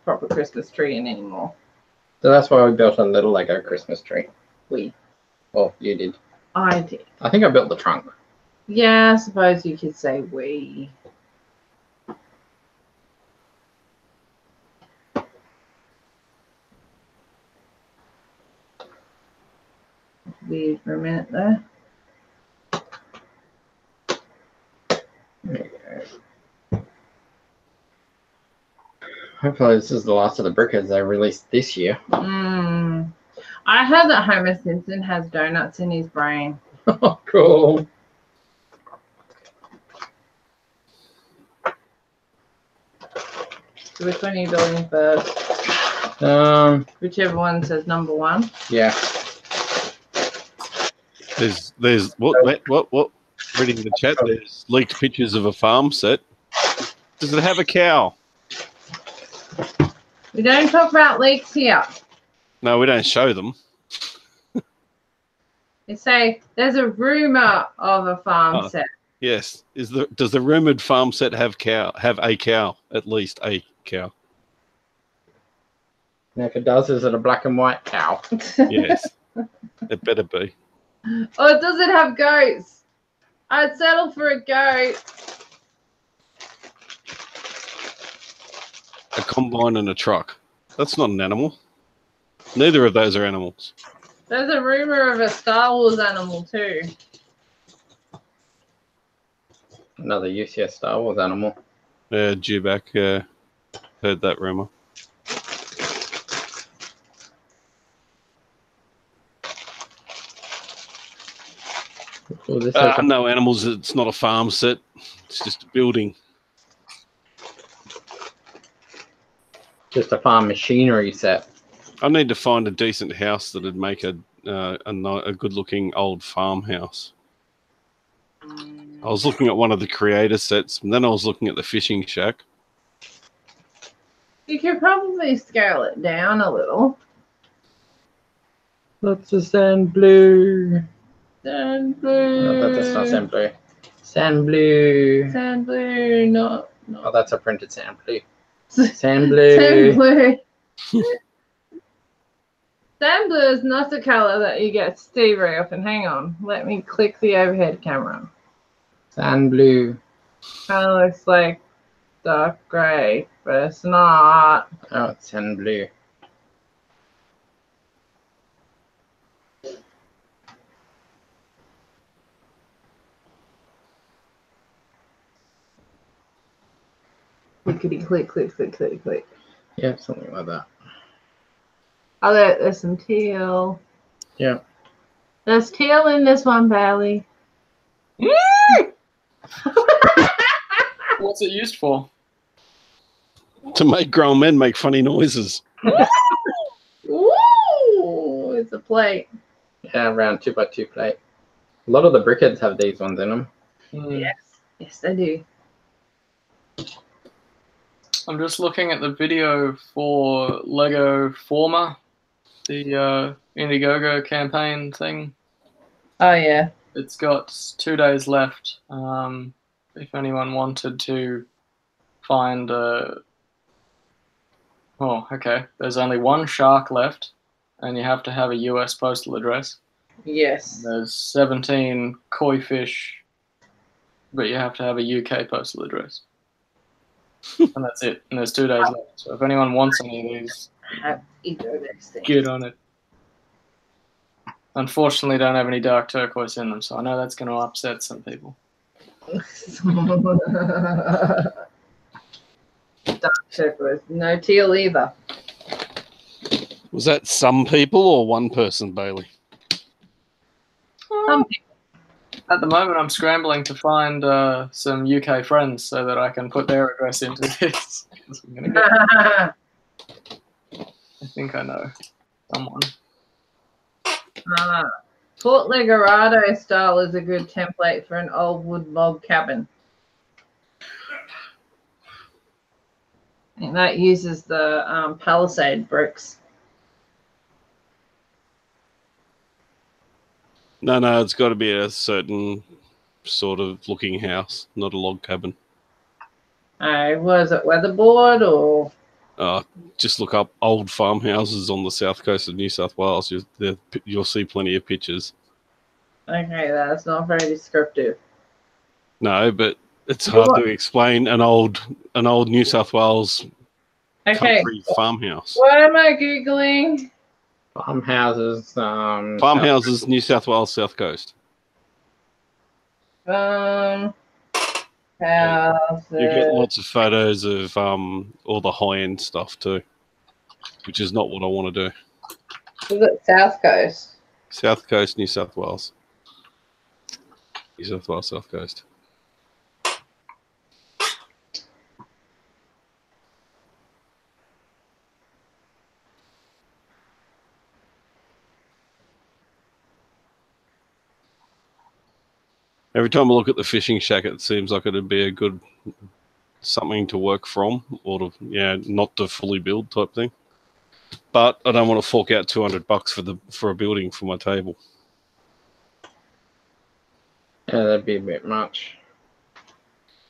proper Christmas tree in anymore. So that's why we built a little Lego Christmas tree. Well, you did. I did. I think I built the trunk. Yeah, I suppose you could say we. Weird for a minute there. There you go. Hopefully this is the last of the brickheads they released this year. I heard that Homer Simpson has donuts in his brain. Oh, cool. So which one are you building first? Whichever one says number one. Yeah. There's what? Reading the chat, there's leaked pictures of a farm set. Does it have a cow? We don't talk about leaks here. No, we don't show them. They say there's a rumor of a farm set. Yes. Does the rumored farm set have a cow? At least a cow. And if it does, is it a black and white cow? Yes. It better be. Or does it have goats? I'd settle for a goat. A combine and a truck. That's not an animal. Neither of those are animals. There's a rumor of a Star Wars animal too. Another UCS Star Wars animal. Due back. Heard that rumor. Oh, this No animals. It's not a farm set. It's just a building. just a farm machinery set. I need to find a decent house that'd make a good-looking old farmhouse. I was looking at one of the creator sets, and then I was looking at the fishing shack. You could probably scale it down a little. Lots of sand blue. Sand blue. No, that's not sand blue. Sand blue. Sand blue, not. Oh, that's a printed sand blue. Sand blue. Sand blue. Sand blue is not the color that you get Stevie often. Hang on. Let me click the overhead camera. Sand blue. Kind of looks like dark grey, but it's not. Oh, it's sand blue. Clickety click, click, click, click, click. Yeah, something like that. Oh, there's some teal. Yeah. There's teal in this one, Bailey. What's it used for? To make grown men make funny noises. Ooh, it's a plate. Yeah, around 2x2 plate. A lot of the brickheads have these ones in them. Yes, yes, they do. I'm just looking at the video for Lego Forma, the Indiegogo campaign thing. Oh, yeah. It's got 2 days left. If anyone wanted to find oh, okay. There's only one shark left, and you have to have a US postal address. Yes. There's 17 koi fish, but you have to have a UK postal address. And that's it. And there's 2 days left. So if anyone wants any of these, Have either of those things. get on it. Unfortunately, don't have any dark turquoise in them, so I know that's going to upset some people. Dark turquoise. No teal either. Was that some people or one person, Bailey? Some At the moment, I'm scrambling to find some UK friends so that I can put their address into this. I'm gonna get, I think I know someone. Fort Legorado style is a good template for an old wood log cabin. And that uses the palisade bricks. No, it's got to be a certain sort of looking house, not a log cabin. Was it weatherboard or? Just look up old farmhouses on the south coast of New South Wales. You'll see plenty of pictures. Okay, that's not very descriptive. No, but it's hard to explain an old New South Wales country farmhouse. What am I Googling? Farmhouses. Farmhouses, New South Wales, south coast. Houses. You get lots of photos of all the high-end stuff too, which is not what I want to do. Is it South Coast? South Coast, New South Wales. New South Wales, South Coast. Every time I look at the fishing shack, it seems like it'd be a good something to work from, or to, not to fully build type thing. But I don't want to fork out $200 for a building for my table. Yeah, that'd be a bit much.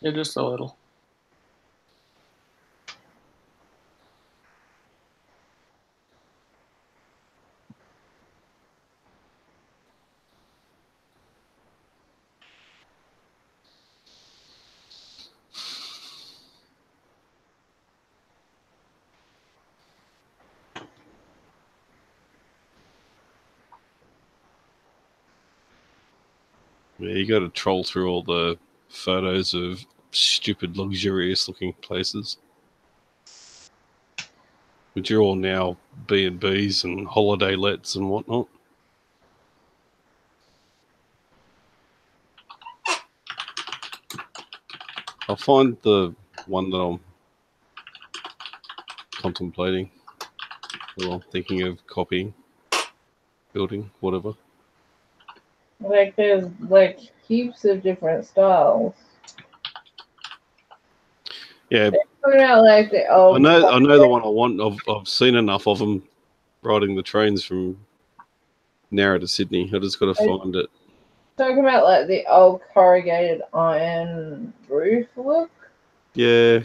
Yeah, just a little. Yeah, you got to troll through all the photos of stupid, luxurious-looking places, which are all now B&Bs and holiday lets and whatnot. I'll find the one that I'm contemplating. Or I'm thinking of copying, building, whatever. Like there's like heaps of different styles. Yeah, Talking about like the old. I know the one I want. I've seen enough of them riding the trains from Narra to Sydney. I just got to find it. Talking about like the old corrugated iron roof look. Yeah.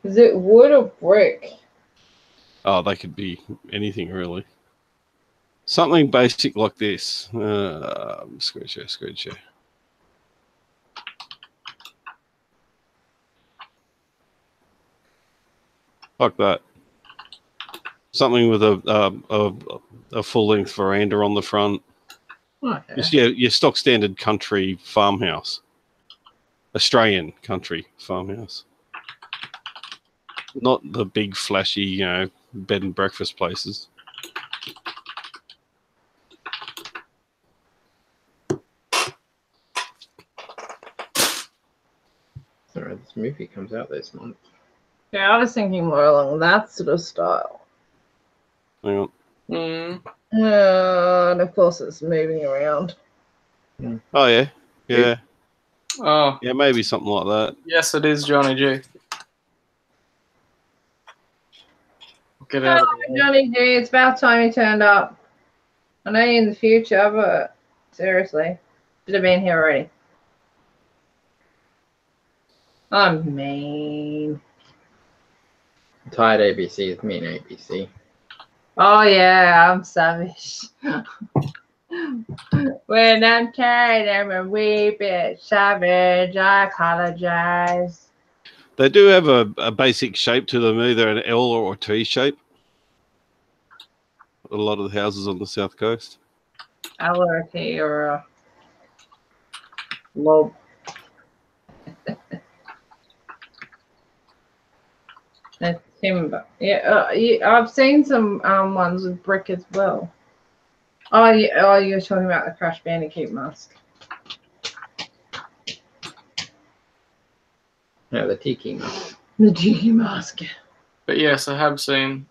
Is it wood or brick? Oh, they could be anything really. Something basic like this. Screen share. Like that. Something with a full length veranda on the front. Okay. Just, yeah, your stock standard country farmhouse. Australian country farmhouse. Not the big flashy, you know, bed and breakfast places. Sorry, this movie comes out this month. Yeah, I was thinking more along that sort of style. Hang on. And of course it's moving around. Oh, yeah. Yeah. Oh, Yeah, maybe something like that. yes, it is Johnny G. Get out of the way. Johnny G, it's about time you turned up. I know you're in the future, but seriously, should have been here already. I'm mean. Tired ABC is mean ABC. Oh yeah, I'm savage. When I'm tired, I'm a wee bit savage. I apologize. They do have a basic shape to them, either an L or a T shape. A lot of the houses on the south coast. L or a T or a lob. That's timber. Yeah, I've seen some ones with brick as well. Oh, yeah, oh, you're talking about the Crash Bandicoot mask. No, the tiki mask. The Tiki mask. But yes, I have seen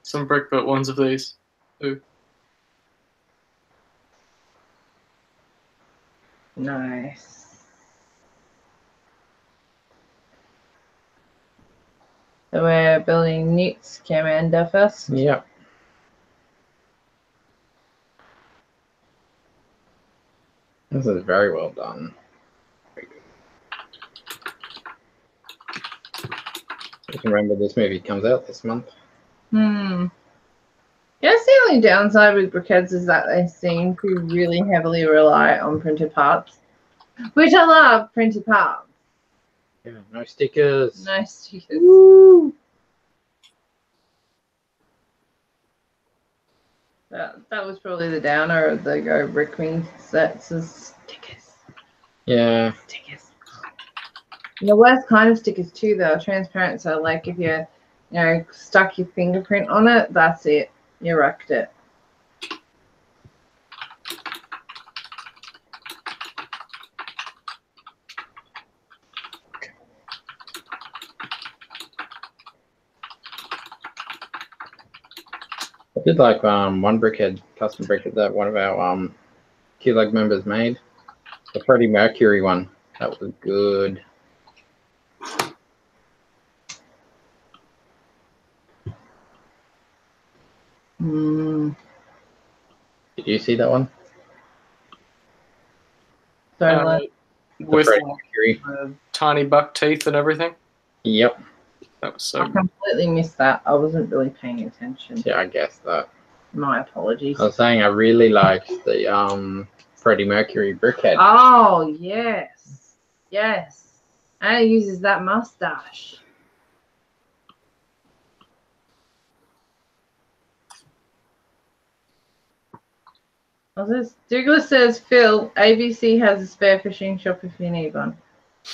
some brick built ones of these. Ooh. Nice. So we're building Newt's commander first. Yep. This is very well done. Just remember this movie comes out this month. Guess the only downside with briquettes is that they seem to really heavily rely on printed parts. Which I love, printed parts. Yeah, no stickers. No stickers. Woo! That was probably the downer of the Go Brick Me sets is stickers. Yeah. Stickers. And the worst kind of stickers too, though, transparent. So like if you stuck your fingerprint on it, that's it. You wrecked it. I did like one brickhead, custom brickhead that one of our Q-Leg members made. The Freddie Mercury one. That was good. Did you see that one? Sorry, With Freddie Mercury. tiny buck teeth and everything. Yep. That was so I completely missed that. I wasn't really paying attention. Yeah, I guess that. My apologies. I was saying I really liked the Freddie Mercury brickhead. Oh, yes. Yes. And he uses that mustache. Douglas says, Phil, ABC has a spare fishing shop if you need one.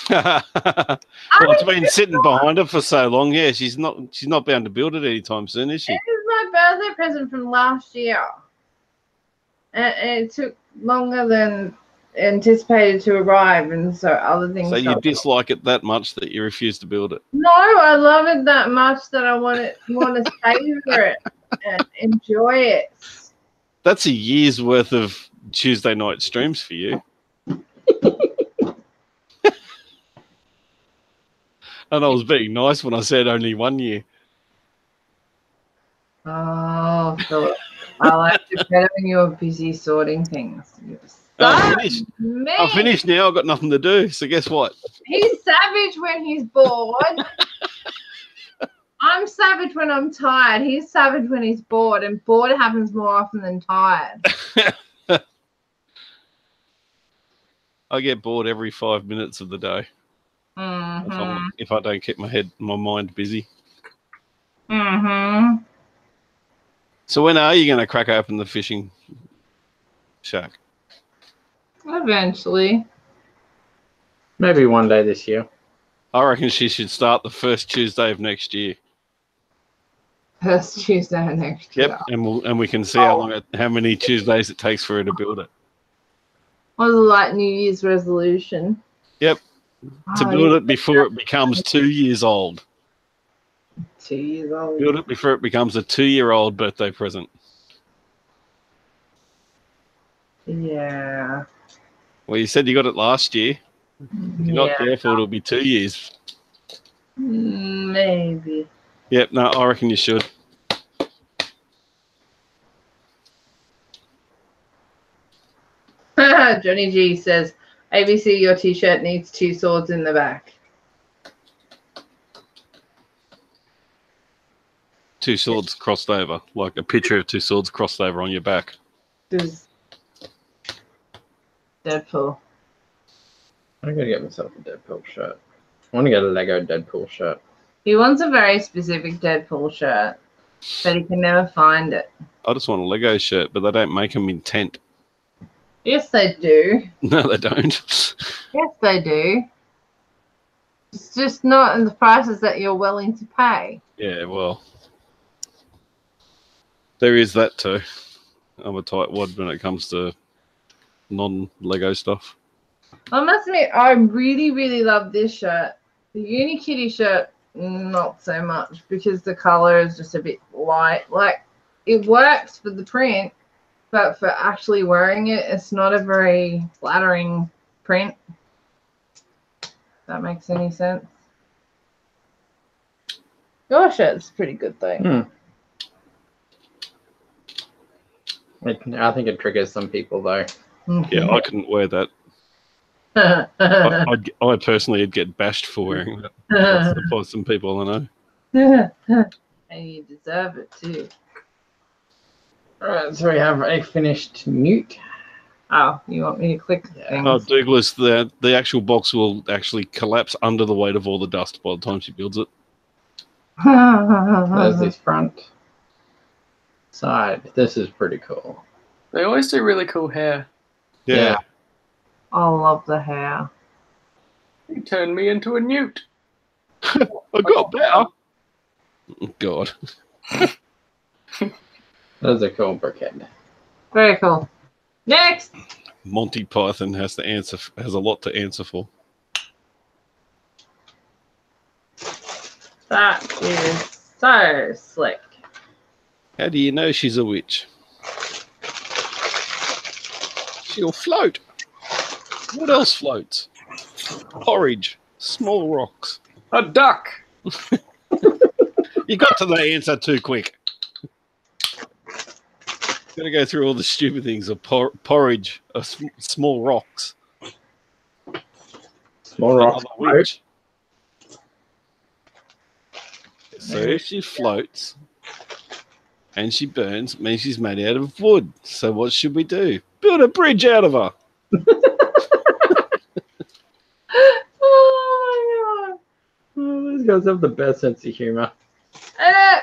Well, it's been sitting behind her for so long. Yeah, she's not bound to build it anytime soon, is she? It was my birthday present from last year. And it took longer than anticipated to arrive, and so other things. So you dislike it that much that you refuse to build it? No, I love it that much that I want to savor it and enjoy it. That's a year's worth of Tuesday night streams for you. And I was being nice when I said only 1 year. Oh, Philip, I like it better when you're busy sorting things. I'm finished now. I've got nothing to do. So guess what? He's savage when he's bored. I'm savage when I'm tired. He's savage when he's bored, and bored happens more often than tired. I get bored every 5 minutes of the day. Mm-hmm. If I don't keep my mind busy. Mm-hmm. So when are you going to crack open the fishing shack? Eventually. Maybe one day this year. I reckon she should start the first Tuesday of next year. First Tuesday of next year. Yep, and we can see how many Tuesdays it takes for her to build it. Was it like New Year's resolution? Yep. To build it before it becomes 2 years old. 2 years old. Build it before it becomes a 2-year-old birthday present. Yeah. Well, you said you got it last year. If you're not careful, it'll be 2 years. Maybe. Yep, no, I reckon you should. Johnny G says, ABC, your t-shirt needs 2 swords in the back. 2 swords crossed over, like a picture of 2 swords crossed over on your back. Does Deadpool. I'm going to get myself a Deadpool shirt. I want to get a Lego Deadpool shirt. He wants a very specific Deadpool shirt, but he can never find it. I just want a Lego shirt, but they don't make them in tent. Yes, they do. No, they don't. Yes, they do. It's just not in the prices that you're willing to pay. Yeah, well, there is that too. I'm a tightwad when it comes to non-Lego stuff. I must admit, I really, really love this shirt. The Unikitty shirt, not so much, because the color is just a bit light. Like, it works for the print, but for actually wearing it, it's not a very flattering print. If that makes any sense. Your shirt's a pretty good though. I think it triggers some people though. Yeah, I couldn't wear that. I personally would get bashed for wearing that by some people I know. And you deserve it too. Alright, so we have a finished mute. Oh, you want me to click things? Oh, Douglas, the actual box will actually collapse under the weight of all the dust by the time she builds it. There's this front side. This is pretty cool. They always do really cool hair. Yeah. I love the hair. You turned me into a newt. I got better. God. Those are cool brickhead. Very cool. Next. Monty Python has a lot to answer for. That is so slick. How do you know she's a witch? She'll float. What else floats? Porridge. Small rocks. A duck. You got to the answer too quick. Got to go through all the stupid things of porridge, small rocks. Small rocks. Witch. So if she floats and she burns, it means she's made out of wood. So what should we do? Build a bridge out of her. Oh my god. These guys have the best sense of humor.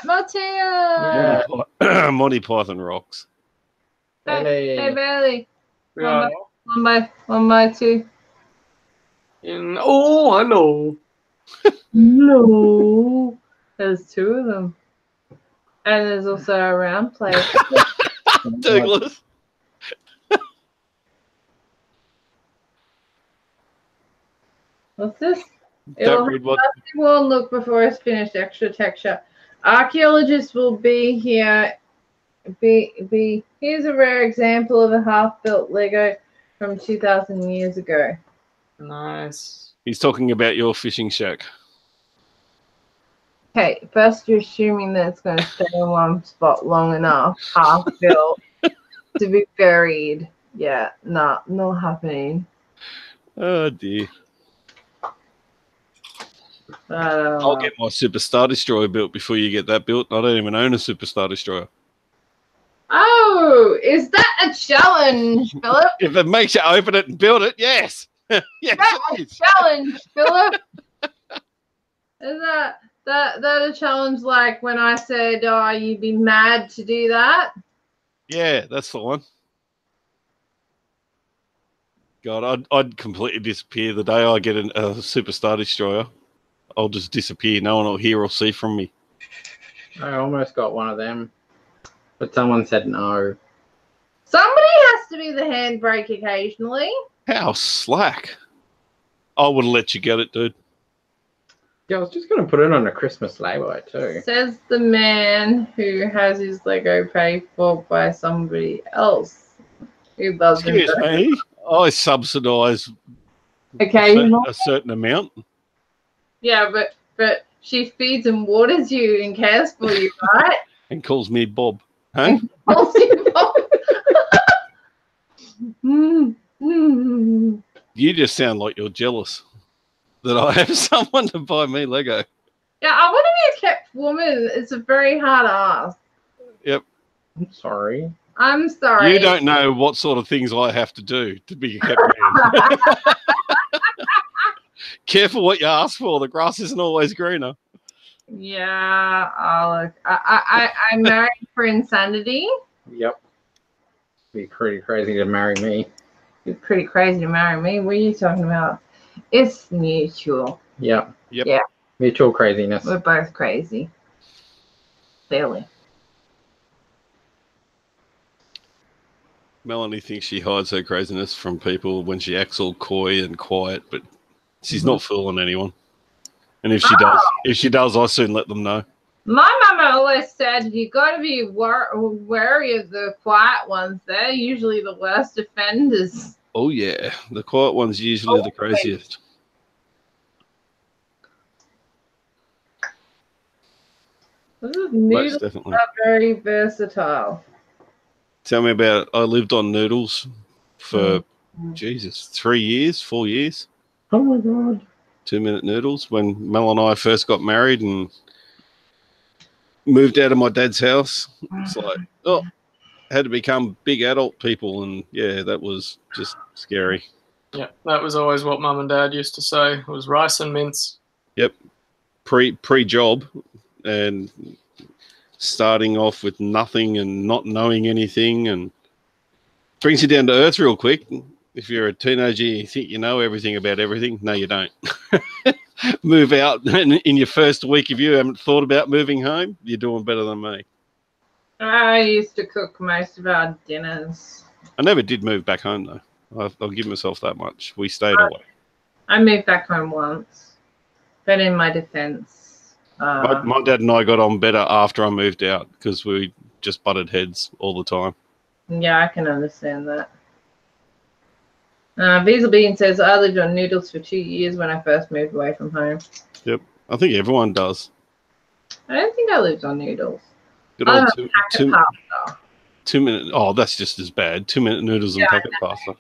Mateo. Monty Python rocks. Hey, Bailey. Yeah. One by two. Oh, I know. No. There's 2 of them. And there's also a round plate. Douglas. What's this? Don't read what. One look before it's finished. Extra texture. Archaeologists will be here. Here's a rare example of a half-built Lego from 2,000 years ago. Nice. He's talking about your fishing shack. Okay, first you're assuming that it's going to stay in one spot long enough, half-built, to be buried. Yeah, not happening. Oh dear. I'll get my Superstar Destroyer built before you get that built. I don't even own a Superstar Destroyer. Oh, is that a challenge, Philip? If it makes you open it and build it, yes. Yes, That's a challenge, Philip. Is that a challenge like when I said, oh, you'd be mad to do that? Yeah, that's the one. God, I'd completely disappear the day I get a Superstar Destroyer. I'll just disappear. No one will hear or see from me. I almost got one of them, but someone said no. Somebody has to be the handbrake occasionally. How slack. I would have let you get it, dude. Yeah, I was just going to put it on a Christmas layaway too. Says the man who has his Lego paid for by somebody else who doesn't. Excuse me. I subsidise a certain amount. Yeah, but she feeds and waters you and cares for you, right? And calls me Bob. Huh? Calls you Bob. You just sound like you're jealous that I have someone to buy me Lego. Yeah, I want to be a kept woman. It's a very hard ask. Yep. I'm sorry. I'm sorry. You don't know what sort of things I have to do to be a kept man. Careful what you ask for. The grass isn't always greener. Yeah, look, I'm married for insanity. Yep. Be pretty crazy to marry me. You're pretty crazy to marry me. What are you talking about? It's mutual. Yep. Yeah. Mutual craziness. We're both crazy. Clearly. Melanie thinks she hides her craziness from people when she acts all coy and quiet, but she's not fooling anyone. And if she does, I soon let them know. My mama always said you got to be wary of the quiet ones. They're usually the worst offenders. Oh yeah, the quiet one's usually the craziest. Noodles definitely. are very versatile. Tell me about it. I lived on noodles for, Jesus, 3 years, 4 years. Oh my God. 2-minute noodles when Mel and I first got married and moved out of my dad's house. It's like, had to become big adult people, and yeah, that was just scary. Yeah, that was always what Mum and Dad used to say. It was rice and mince. Yep. Pre-job and starting off with nothing and not knowing anything, and brings you down to earth real quick. If you're a teenager, you think you know everything about everything. No, you don't. Move out, and in your first week, if you haven't thought about moving home, you're doing better than me. I used to cook most of our dinners. I never did move back home, though. I'll give myself that much. We stayed away. I moved back home once, but in my defense... my dad and I got on better after I moved out because we just butted heads all the time. Yeah, I can understand that. Visa Bean says, I lived on noodles for 2 years when I first moved away from home. Yep. I think everyone does. I don't think I lived on noodles. Good old pasta. 2 minute. Oh, that's just as bad. 2-minute noodles and packet pasta.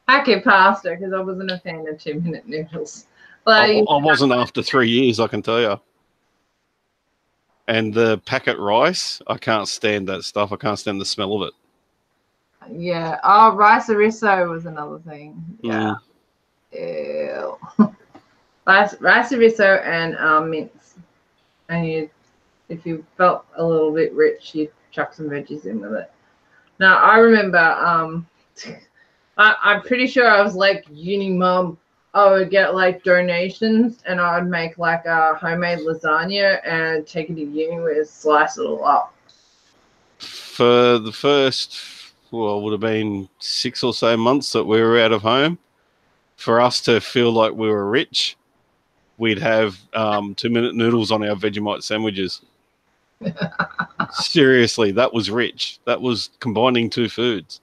Packet pasta, because I wasn't a fan of 2-minute noodles. I wasn't after 3 years, I can tell you. And the packet rice, I can't stand that stuff. I can't stand the smell of it. Yeah. Oh, rice ariso was another thing. Yeah. Ew. rice ariso and mince. And if you felt a little bit rich, you'd chuck some veggies in with it. Now, I remember, I'm pretty sure I was like uni mum. I would get like donations and I would make like a homemade lasagna and take it to uni with, slice it all up. For the first, well, it would have been 6 or so months that we were out of home, for us to feel like we were rich, we'd have 2-minute noodles on our Vegemite sandwiches. Seriously, that was rich. That was combining two foods.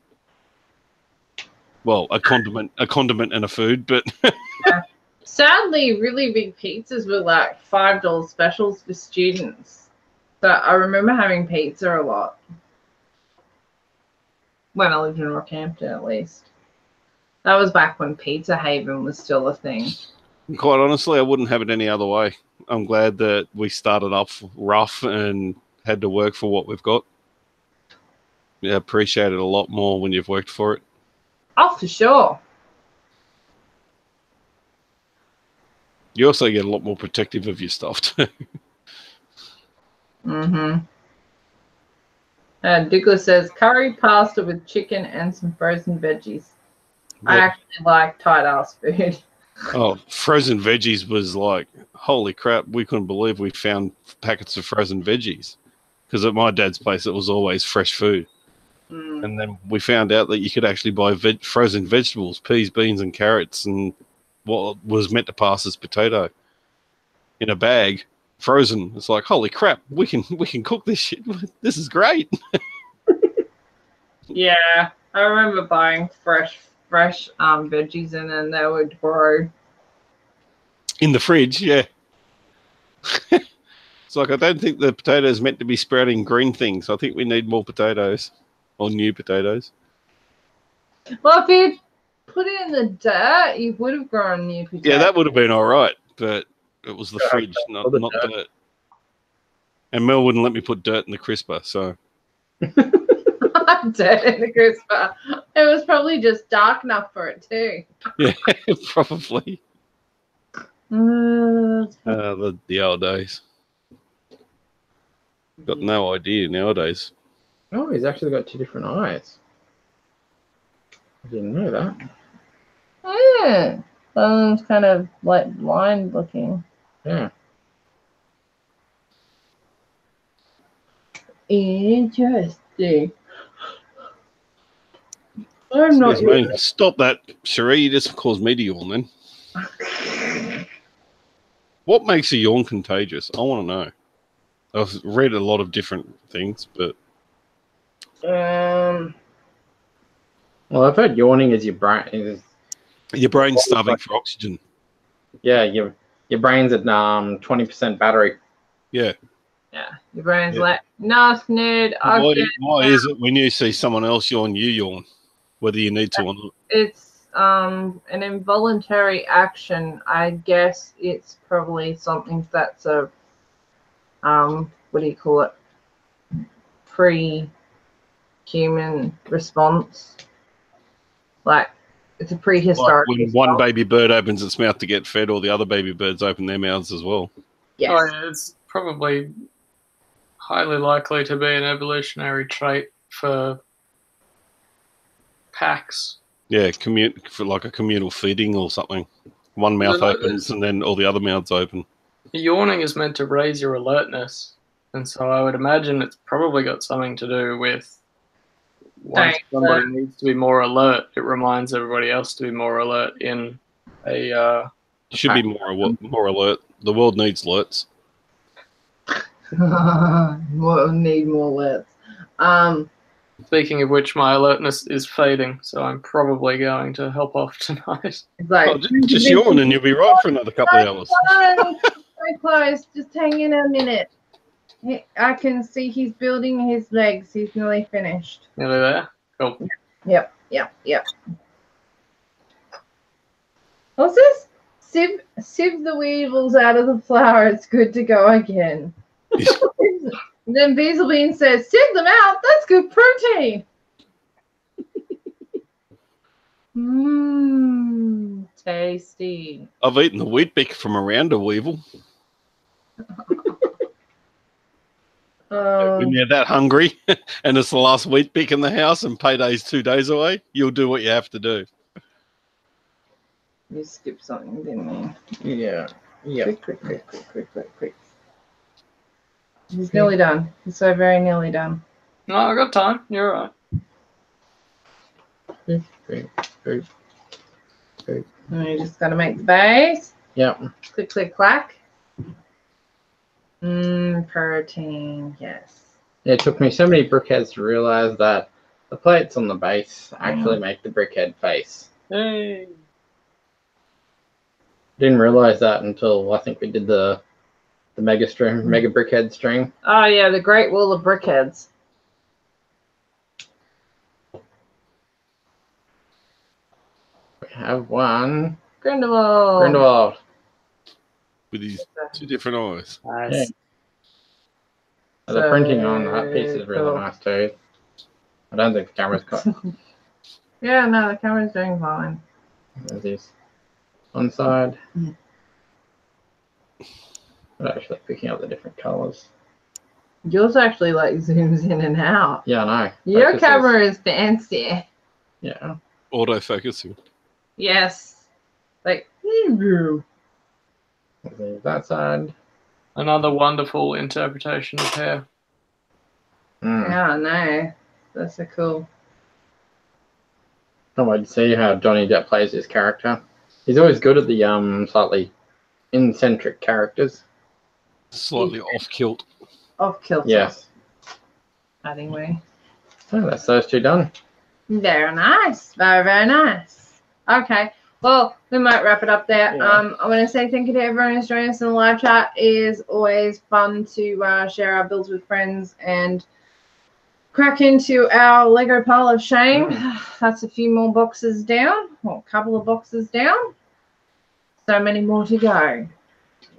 Well, a condiment and a food, but sadly, really big pizzas were like $5 specials for students. So I remember having pizza a lot when I lived in Rockhampton, at least. That was back when Pizza Haven was still a thing. quite honestly, I wouldn't have it any other way. I'm glad that we started off rough and had to work for what we've got. Yeah, appreciate it a lot more when you've worked for it. Oh, for sure. You also get a lot more protective of your stuff too. Douglas says curry pasta with chicken and some frozen veggies. Yep. I actually like tight ass food. Oh, frozen veggies was like, holy crap, we couldn't believe we found packets of frozen veggies. Because at my dad's place, it was always fresh food. And then we found out that you could actually buy frozen vegetables, peas, beans, and carrots, and what was meant to pass as potato in a bag, frozen. It's like, holy crap, we can cook this shit. This is great. Yeah, I remember buying fresh veggies, and then they would grow in the fridge. Yeah. It's like, I don't think the potato is meant to be sprouting green things. I think we need more potatoes, or new potatoes. Well, if you put it in the dirt, you would have grown new potatoes. Yeah, that would have been all right, but it was the fridge, not dirt. And Mel wouldn't let me put dirt in the crisper, so. Dirt in the crisper. It was probably just dark enough for it too. Yeah, probably. The old days. Got no idea nowadays. Oh, he's actually got two different eyes. I didn't know that. Oh, yeah. One's kind of like blind looking. Yeah. Interesting. I'm not. Stop that, Cherie. You just caused me to yawn then. What makes a yawn contagious? I want to know. I've read a lot of different things, but well, I've heard yawning is your brain. Your brain's starving for oxygen. Yeah, your brain's at 20% battery. Yeah. Yeah, your brain's like, no, Snood. Why is it when you see someone else yawn, you yawn, whether you need to or not? It's an involuntary action. I guess it's probably something that's a what do you call it? Pre-human response. Like, it's a prehistoric. Like when one baby bird opens its mouth to get fed, all the other baby birds open their mouths as well. Yes. Oh, yeah, it's probably highly likely to be an evolutionary trait for packs. Yeah, for like a communal feeding or something. One mouth opens and then all the other mouths open. Yawning is meant to raise your alertness, and so I would imagine it's probably got something to do with once somebody needs to be more alert, it reminds everybody else to be more alert in a. You should be more alert. The world needs alerts. We'll need more alerts. Speaking of which, my alertness is fading, so I'm probably going to help off tonight. Like, just yawn and you'll be right for another couple of hours. So close. Just hang in a minute. I can see he's building his legs. He's nearly finished. Nearly there? Cool. Yep. What's this? Sieve the weevils out of the flour. It's good to go again. Then Bean says, sieve them out. That's good protein. Tasty. I've eaten the wheat bick from around a weevil. When you're that hungry and it's the last wheat bick in the house and payday's 2 days away, you'll do what you have to do. You skipped something, didn't you? Yeah. Quick. He's nearly done. He's so very nearly done. No, I got time. You're all right. And you just got to make the base. Yep. Click, click, clack. Protein, yes. It took me so many brickheads to realize that the plates on the base actually make the brickhead face. Hey. Didn't realize that until I think we did the mega brickhead stream. Oh yeah, the Great Wall of Brickheads. We have one. Grindelwald. With his 2 different eyes. Yeah. The printing on that piece is really nice too. I don't think the camera's cut. Yeah, no, the camera's doing fine. There's this one side. But actually picking up the different colours. Yours actually like zooms in and out. Yeah, I know. Your camera is fancy. Yeah. Auto-focusing. Yes. Like, There's that side. Another wonderful interpretation of hair. yeah, no. That's so cool. Can't wait to see how Johnny Depp plays his character. He's always good at the slightly eccentric characters. Slightly off-kilt. Off kilter. Yes. Anyway. So that's those 2 done. Very nice. Very, very nice. Okay. Well, we might wrap it up there. Yeah. I want to say thank you to everyone who's joined us in the live chat. It is always fun to share our builds with friends and crack into our Lego pile of shame. That's a few more boxes down, or a couple of boxes down. So many more to go.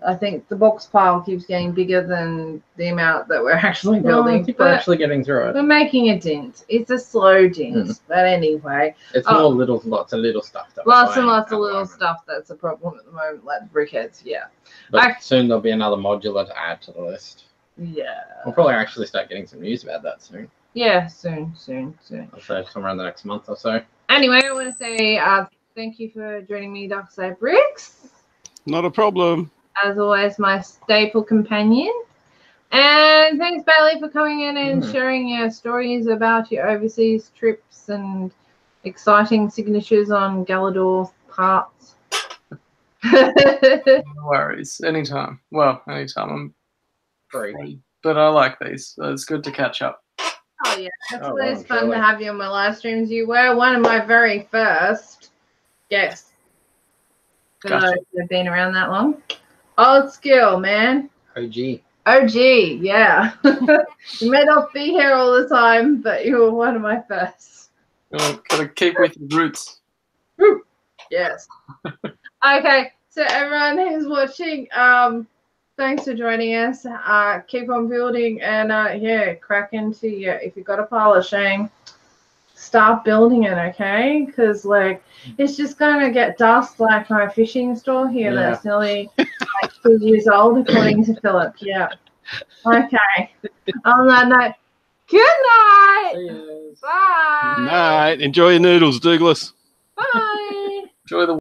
I think the box pile keeps getting bigger than the amount that we're actually building. I think we're actually getting through it. We're making a dent. It's a slow dent, but anyway. It's more lots of little stuff. Lots and lots of little stuff that's a problem at the moment, like the brickheads, yeah. But soon there'll be another modular to add to the list. Yeah. We'll probably actually start getting some news about that soon. Yeah, soon. I'll say somewhere in the next month or so. Anyway, I want to say thank you for joining me, Darkside Bricks. Not a problem. As always, my staple companion. And thanks, Bailey, for coming in and sharing your stories about your overseas trips and exciting signatures on Galador parts. No worries. Anytime. Well, anytime. I'm free. But I like these. It's good to catch up. Oh, yeah. It's always fun to have you on my live streams. You were one of my very first guests. For those who have been around that long. Old skill, man. OG, yeah. You may not be here all the time, but you were one of my first. Gotta keep with your roots. Yes. Okay, so everyone who's watching, thanks for joining us. Keep on building and yeah, crack into your, if you've got a pile of shame, start building it, okay? Because like it's just gonna get dust like my fishing store here that's nearly like 2 years old, according to Philip. Yeah. Okay. On that note, good night. Bye. Night. Enjoy your noodles, Douglas. Bye. Enjoy the